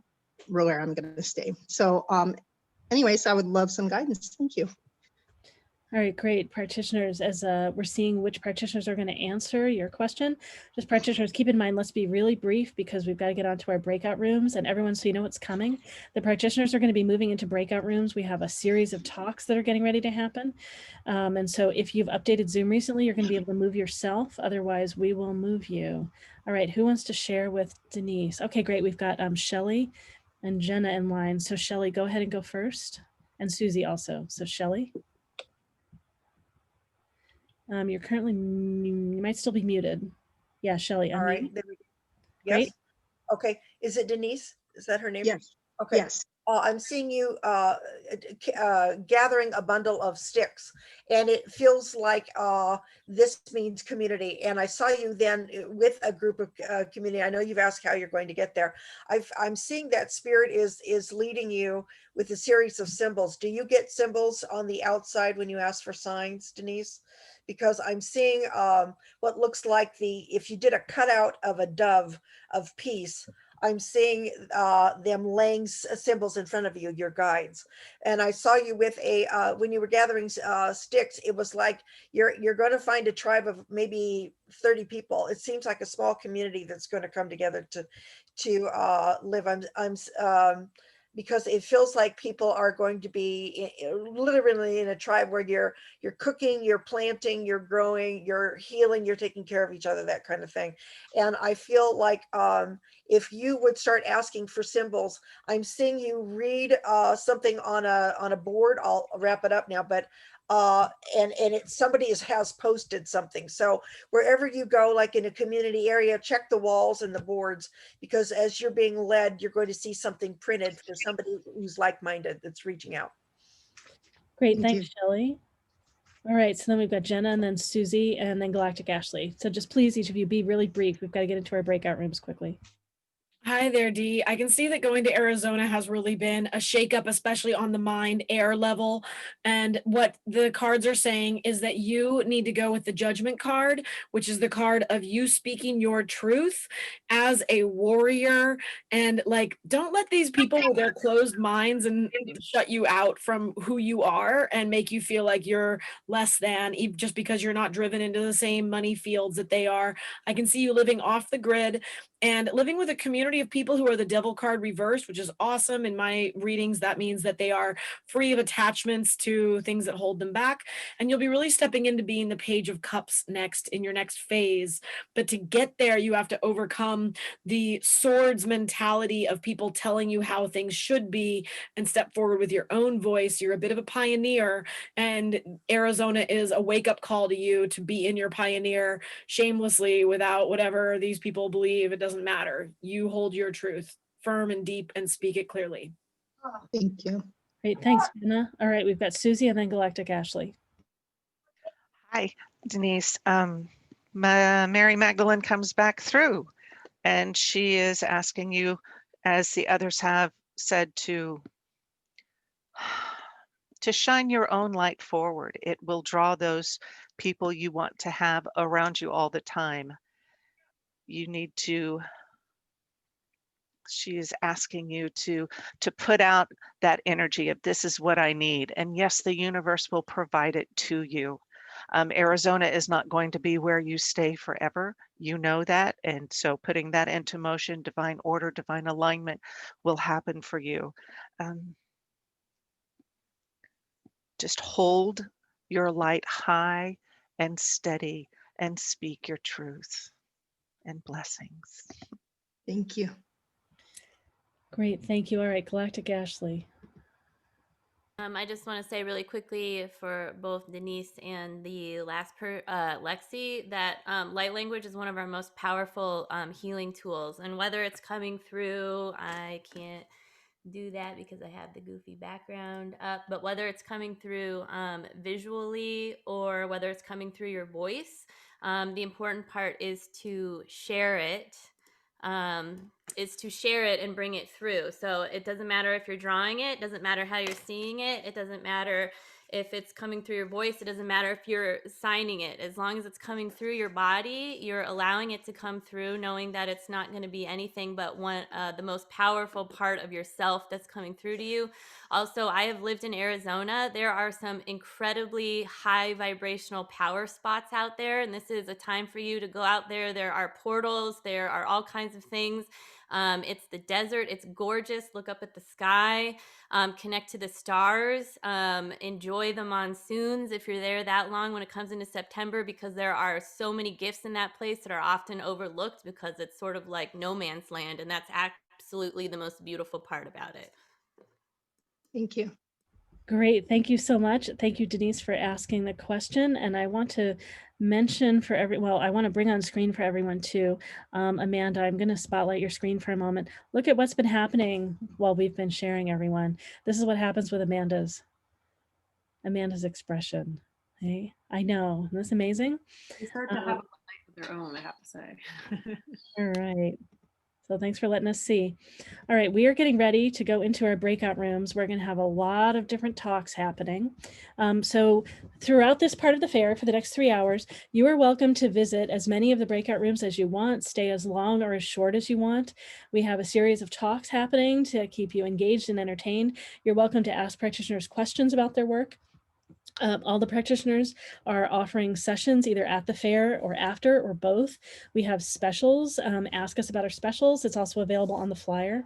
where I'm going to stay. So anyways, I would love some guidance. Thank you. All right, great. Practitioners, as we're seeing which practitioners are going to answer your question, just practitioners, keep in mind, let's be really brief because we've got to get on to our breakout rooms, and everyone, so you know what's coming. The practitioners are going to be moving into breakout rooms. We have a series of talks that are getting ready to happen. And so if you've updated Zoom recently, you're going to be able to move yourself. Otherwise, we will move you. All right, who wants to share with Denise? Okay, great. We've got Shelley and Jenna in line. So Shelley, go ahead and go first. And Susie also. So Shelley. You're currently, you might still be muted. Yeah, Shelley, All unmute. right. There we go. Yes. Great. Okay. Is it Denise? Is that her name? Yes. Okay. Yes. I'm seeing you gathering a bundle of sticks, and it feels like this means community. And I saw you then with a group of community. I know you've asked how you're going to get there. I'm seeing that spirit is leading you with a series of symbols. Do you get symbols on the outside when you ask for signs, Denise? Because I'm seeing what looks like if you did a cutout of a dove of peace, I'm seeing them laying symbols in front of you, your guides. And I saw you with when you were gathering sticks, it was like you're going to find a tribe of maybe 30 people. It seems like a small community that's going to come together to live. Because it feels like people are going to be literally in a tribe where you're cooking, you're planting, you're growing, you're healing, you're taking care of each other, that kind of thing. And I feel like if you would start asking for symbols, I'm seeing you read something on a board. I'll wrap it up now, but somebody has posted something. So wherever you go, like in a community area, check the walls and the boards, because as you're being led, you're going to see something printed for somebody who's like-minded that's reaching out. Great, thanks, Shelley. All right, so then we've got Jenna and then Susie and then Galactic Ashley. So just please, each of you, be really brief. We've got to get into our breakout rooms quickly. Hi there, Dee. I can see that going to Arizona has really been a shakeup, especially on the mind air level. And what the cards are saying is that you need to go with the judgment card, which is the card of you speaking your truth as a warrior. And like, don't let these people with their closed minds and shut you out from who you are and make you feel like you're less than, even just because you're not driven into the same money fields that they are. I can see you living off the grid and living with a community of people who are the devil card reversed, which is awesome. In my readings, that means that they are free of attachments to things that hold them back. And you'll be really stepping into being the Page of Cups next in your next phase. But to get there, you have to overcome the swords mentality of people telling you how things should be and step forward with your own voice. You're a bit of a pioneer, and Arizona is a wake-up call to you to be in your pioneer shamelessly without whatever these people believe. It doesn't matter. You hold your truth firm and deep and speak it clearly. Thank you. Great, thanks, Jenna. All right, we've got Susie and then Galactic Ashley. Hi, Denise. Mary Magdalene comes back through, and she is asking you, as the others have said, to shine your own light forward. It will draw those people you want to have around you all the time. You need to, she is asking you to put out that energy of this is what I need. And yes, the universe will provide it to you. Arizona is not going to be where you stay forever. You know that. And so putting that into motion, divine order, divine alignment will happen for you. Just hold your light high and steady and speak your truth, and blessings. Thank you. Great, thank you. All right, Galactic Ashley. I just want to say really quickly for both Denise and the last Lexi that light language is one of our most powerful healing tools. And whether it's coming through, I can't do that because I have the goofy background up, but whether it's coming through visually or whether it's coming through your voice, the important part is to share it. And bring it through. So it doesn't matter if you're drawing it doesn't matter how you're seeing it, it doesn't matter if it's coming through your voice, it doesn't matter if you're signing it. As long as it's coming through your body, you're allowing it to come through, knowing that it's not going to be anything but the most powerful part of yourself that's coming through to you. Also, I have lived in Arizona. There are some incredibly high vibrational power spots out there, and this is a time for you to go out there. There are portals, there are all kinds of things. It's the desert. It's gorgeous. Look up at the sky, connect to the stars, enjoy the monsoons if you're there that long when it comes into September, because there are so many gifts in that place that are often overlooked because it's sort of like no man's land. And that's absolutely the most beautiful part about it. Thank you. Great, thank you so much. Thank you, Denise, for asking the question. And I want to mention for I want to bring on screen for everyone too. Amanda, I'm going to spotlight your screen for a moment. Look at what's been happening while we've been sharing, everyone. This is what happens with Amanda's expression. Hey, I know, isn't this amazing? They start to have a life of their own, I have to say. All right. So thanks for letting us see. All right, we are getting ready to go into our breakout rooms. We're going to have a lot of different talks happening. So throughout this part of the fair for the next 3 hours, you are welcome to visit as many of the breakout rooms as you want, stay as long or as short as you want. We have a series of talks happening to keep you engaged and entertained. You're welcome to ask practitioners questions about their work. All the practitioners are offering sessions either at the fair or after or both. We have specials. Ask us about our specials. It's also available on the flyer.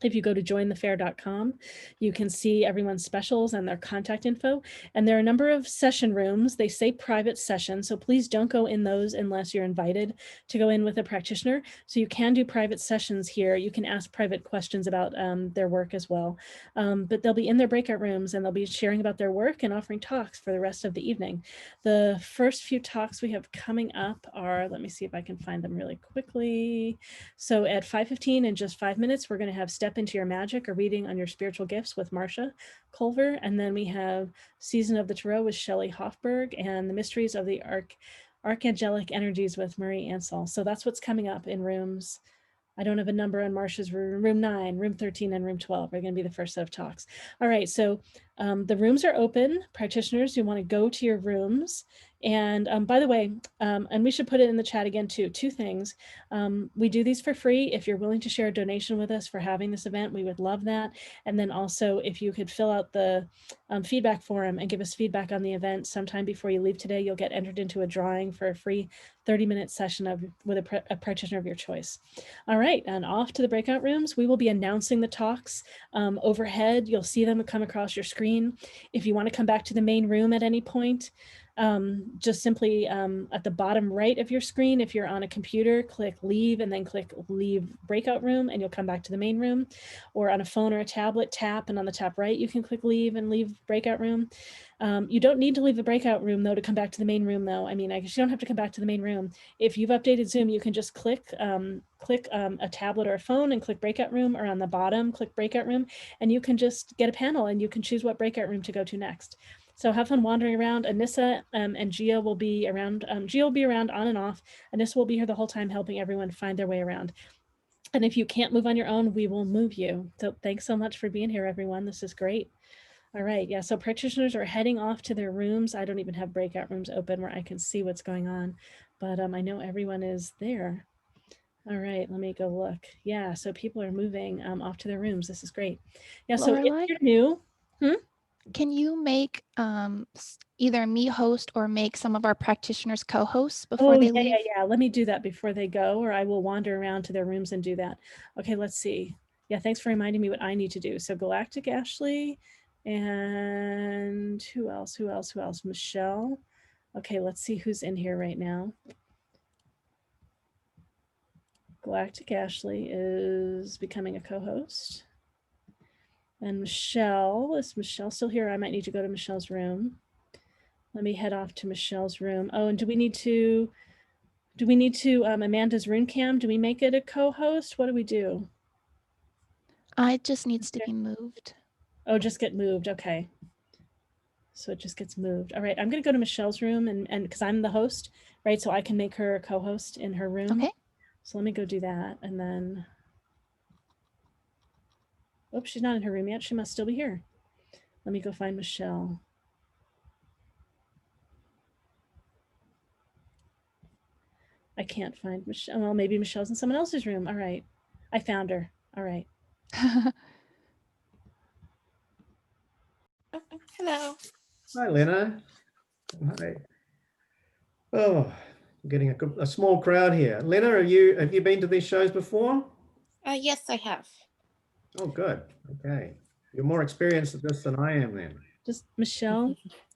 If you go to jointhefair.com, you can see everyone's specials and their contact info. And there are a number of session rooms. They say private session, so please don't go in those unless you're invited to go in with a practitioner. So you can do private sessions here. You can ask private questions about their work as well. But they'll be in their breakout rooms and they'll be sharing about their work and offering talks for the rest of the evening. The first few talks we have coming up are, let me see if I can find them really quickly. So at 5:15 in just 5 minutes, we're going to have Step into Your Magic, a reading on your spiritual gifts with Marcia Culver. And then we have Season of the Tarot with Shelley Hoffberg and the Mysteries of the Archangelic Energies with Marie Ansell. So that's what's coming up in rooms. I don't have a number on Marcia's room, room 9, room 13, and room 12 are going to be the first set of talks. All right, so the rooms are open. Practitioners who want to go to your rooms. And by the way, and we should put it in the chat again too, 2 things. We do these for free. If you're willing to share a donation with us for having this event, we would love that. And then also if you could fill out the feedback form and give us feedback on the event sometime before you leave today, you'll get entered into a drawing for a free 30-minute session with a practitioner of your choice. All right, and off to the breakout rooms. We will be announcing the talks overhead. You'll see them come across your screen. If you want to come back to the main room at any point, just simply at the bottom right of your screen, if you're on a computer, click leave and then click leave breakout room and you'll come back to the main room. Or on a phone or a tablet, tap, and on the top right, you can click leave and leave breakout room. You don't need to leave the breakout room though to come back to the main room though. I mean, I guess you don't have to come back to the main room. If you've updated Zoom, you can just click a tablet or a phone and click breakout room, or on the bottom, click breakout room, and you can just get a panel and you can choose what breakout room to go to next. So have fun wandering around. Anissa and Gia will be around. Gia will be around on and off. Anissa will be here the whole time helping everyone find their way around. And if you can't move on your own, we will move you. So thanks so much for being here, everyone. This is great. All right, yeah, so practitioners are heading off to their rooms. I don't even have breakout rooms open where I can see what's going on, but I know everyone is there. All right, let me go look. Yeah, so people are moving off to their rooms. This is great. Yeah, so if you're new, Can you make either me host or make some of our practitioners co-hosts before Oh, they yeah, leave? yeah. Let me do that before they go, or I will wander around to their rooms and do that. Okay, let's see. Yeah, thanks for reminding me what I need to do. So Galactic Ashley, and who else? Who else? Who else? Michelle. Okay, let's see who's in here right now. Galactic Ashley is becoming a co-host. And Michelle, is Michelle still here? I might need to go to Michelle's room. Let me head off to Michelle's room. Oh, and do we need to Amanda's Rune Cam, do we make it a co-host? What do we do? It just needs to be moved. Oh, just get moved. Okay. So it just gets moved. All right, I'm gonna go to Michelle's room and because I'm the host, right? So I can make her a co-host in her room. Okay. So let me go do that. And then, oops, she's not in her room yet. She must still be here. Let me go find Michelle. I can't find Michelle. Well, maybe Michelle's in someone else's room. All right. I found her. All right. Hello. Hi, Lena. Hi. Oh, I'm getting a small crowd here. Lena, have you been to these shows before? Yes, I have. Oh, good. Okay. You're more experienced at this than I am then. Just Michelle.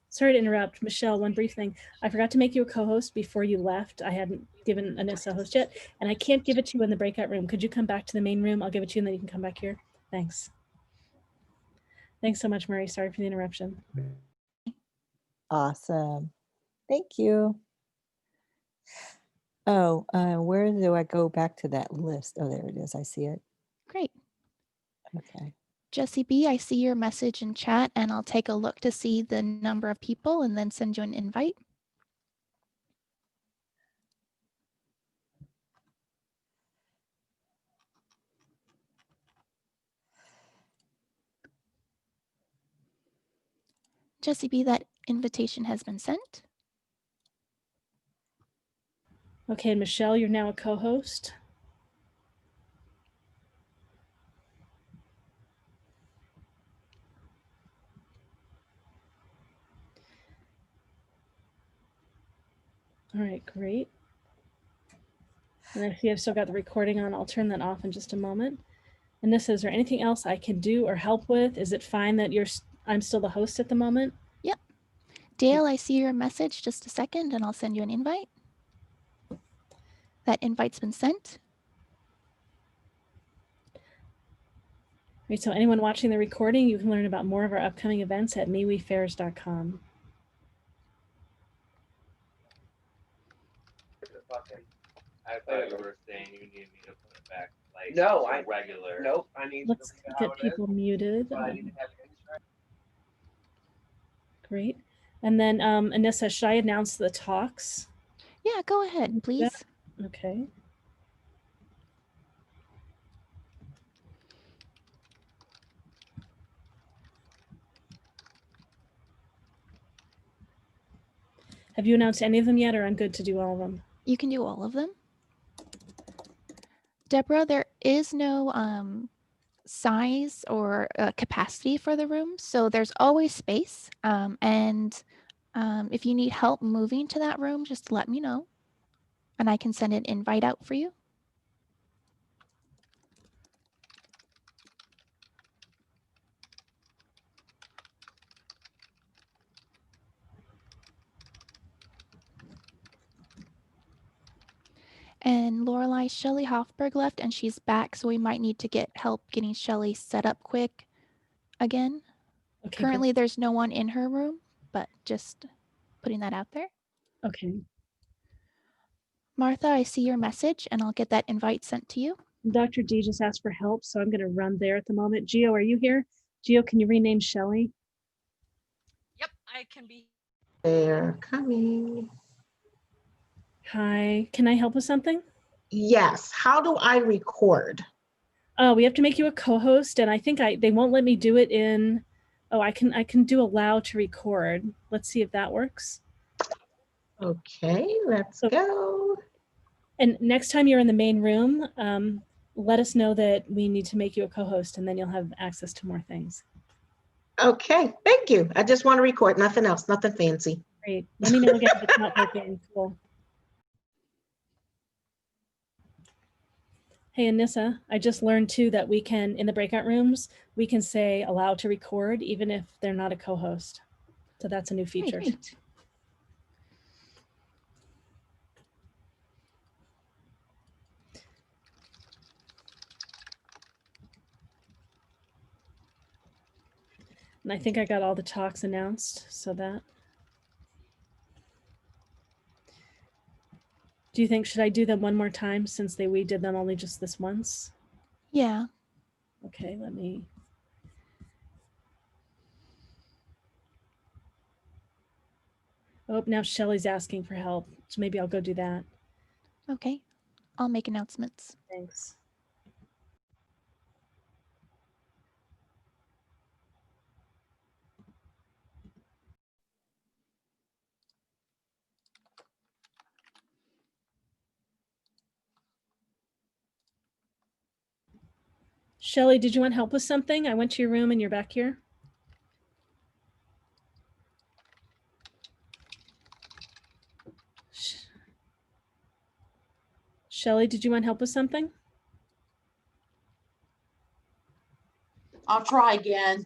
Sorry to interrupt. Michelle, one brief thing. I forgot to make you a co-host before you left. I hadn't given Anissa a host yet, and I can't give it to you in the breakout room. Could you come back to the main room? I'll give it to you and then you can come back here. Thanks. Thanks so much, Murray. Sorry for the interruption. Awesome. Thank you. Oh, where do I go back to that list? Oh, there it is. I see it. Great. Okay. Jessie B, I see your message in chat and I'll take a look to see the number of people and then send you an invite. Jessie B, that invitation has been sent. Okay, Michelle, you're now a co-host. All right, great. And I see I've still got the recording on. I'll turn that off in just a moment. And this is there anything else I can do or help with? Is it fine that I'm still the host at the moment? Yep. Dale, I see your message. Just a second and I'll send you an invite. That invite's been sent. Right, so anyone watching the recording, you can learn about more of our upcoming events at MeWeFairs.com. I thought you were saying you need me to put it back like no, regular. Nope, I need Let's to leave it get people muted. Great. And then Anissa, should I announce the talks? Yeah, go ahead, please. Okay. Have you announced any of them yet, or I'm good to do all of them? You can do all of them. Deborah, there is no size or capacity for the room, so there's always space. If you need help moving to that room, just let me know, and I can send an invite out for you. And Lorelei, Shelley Hoffberg left and she's back, so we might need to get help getting Shelley set up quick again. Okay, Currently, there's no one in her room, but just putting that out there. Okay. Martha, I see your message and I'll get that invite sent to you. Dr. D just asked for help, so I'm going to run there at the moment. Gio, are you here? Gio, can you rename Shelley? Yep, I can be. They're coming. Hi, can I help with something? Yes. How do I record? Oh, we have to make you a co-host, and I think they won't let me do it in. Oh, I can do allow to record. Let's see if that works. Okay, let's go. And next time you're in the main room, let us know that we need to make you a co-host, and then you'll have access to more things. Okay, thank you. I just want to record, nothing else, nothing fancy. Great. Let me know again if it's not working. Cool. Hey, Anissa, I just learned too that we can, in the breakout rooms, we can say allow to record even if they're not a co-host. So that's a new feature. Great. And I think I got all the talks announced, so that. Do you think, should I do them one more time since we did them only just this once? Yeah. Okay, let me. Oh, now Shelly's asking for help, so maybe I'll go do that. Okay. I'll make announcements. Thanks. Shelly, did you want help with something? I went to your room and you're back here. Shelly, did you want help with something? I'll try again. Do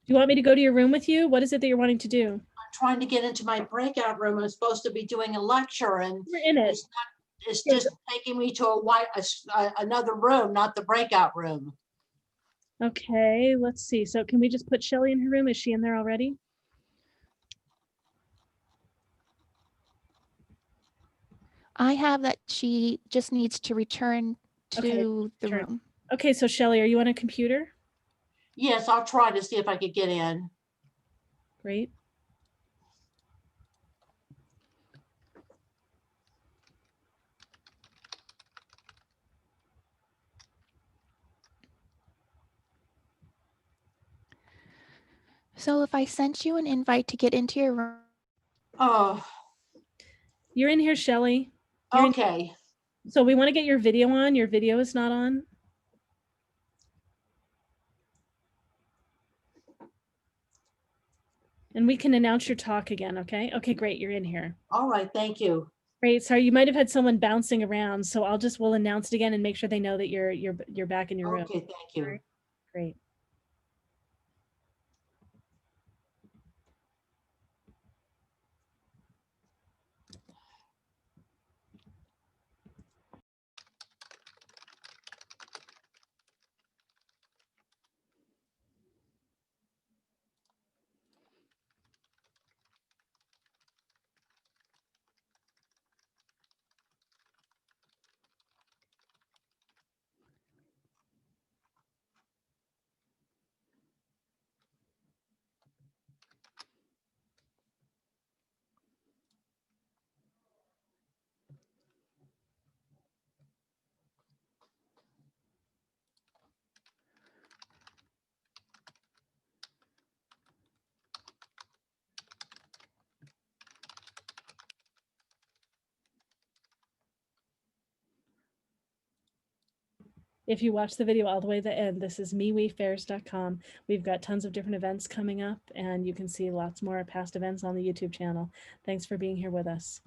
you want me to go to your room with you? What is it that you're wanting to do? I'm trying to get into my breakout room. I'm supposed to be doing a lecture, and We're in it. It's just taking me to another room, not the breakout room. Okay, let's see. So can we just put Shelly in her room? Is she in there already? I have that she just needs to return to the sure. room. Okay, so Shelly, are you on a computer? Yes, I'll try to see if I could get in. Great. So if I sent you an invite to get into your room. Oh. You're in here, Shelly. Okay. So we want to get your video on. Your video is not on. And we can announce your talk again, okay? Okay, great, you're in here. All right, thank you. Great, sorry, you might have had someone bouncing around, so we'll announce it again and make sure they know that you're back in your room. Okay, thank you. Right. Great. If you watch the video all the way to the end, this is MeWeFairs.com. We've got tons of different events coming up, and you can see lots more past events on the YouTube channel. Thanks for being here with us.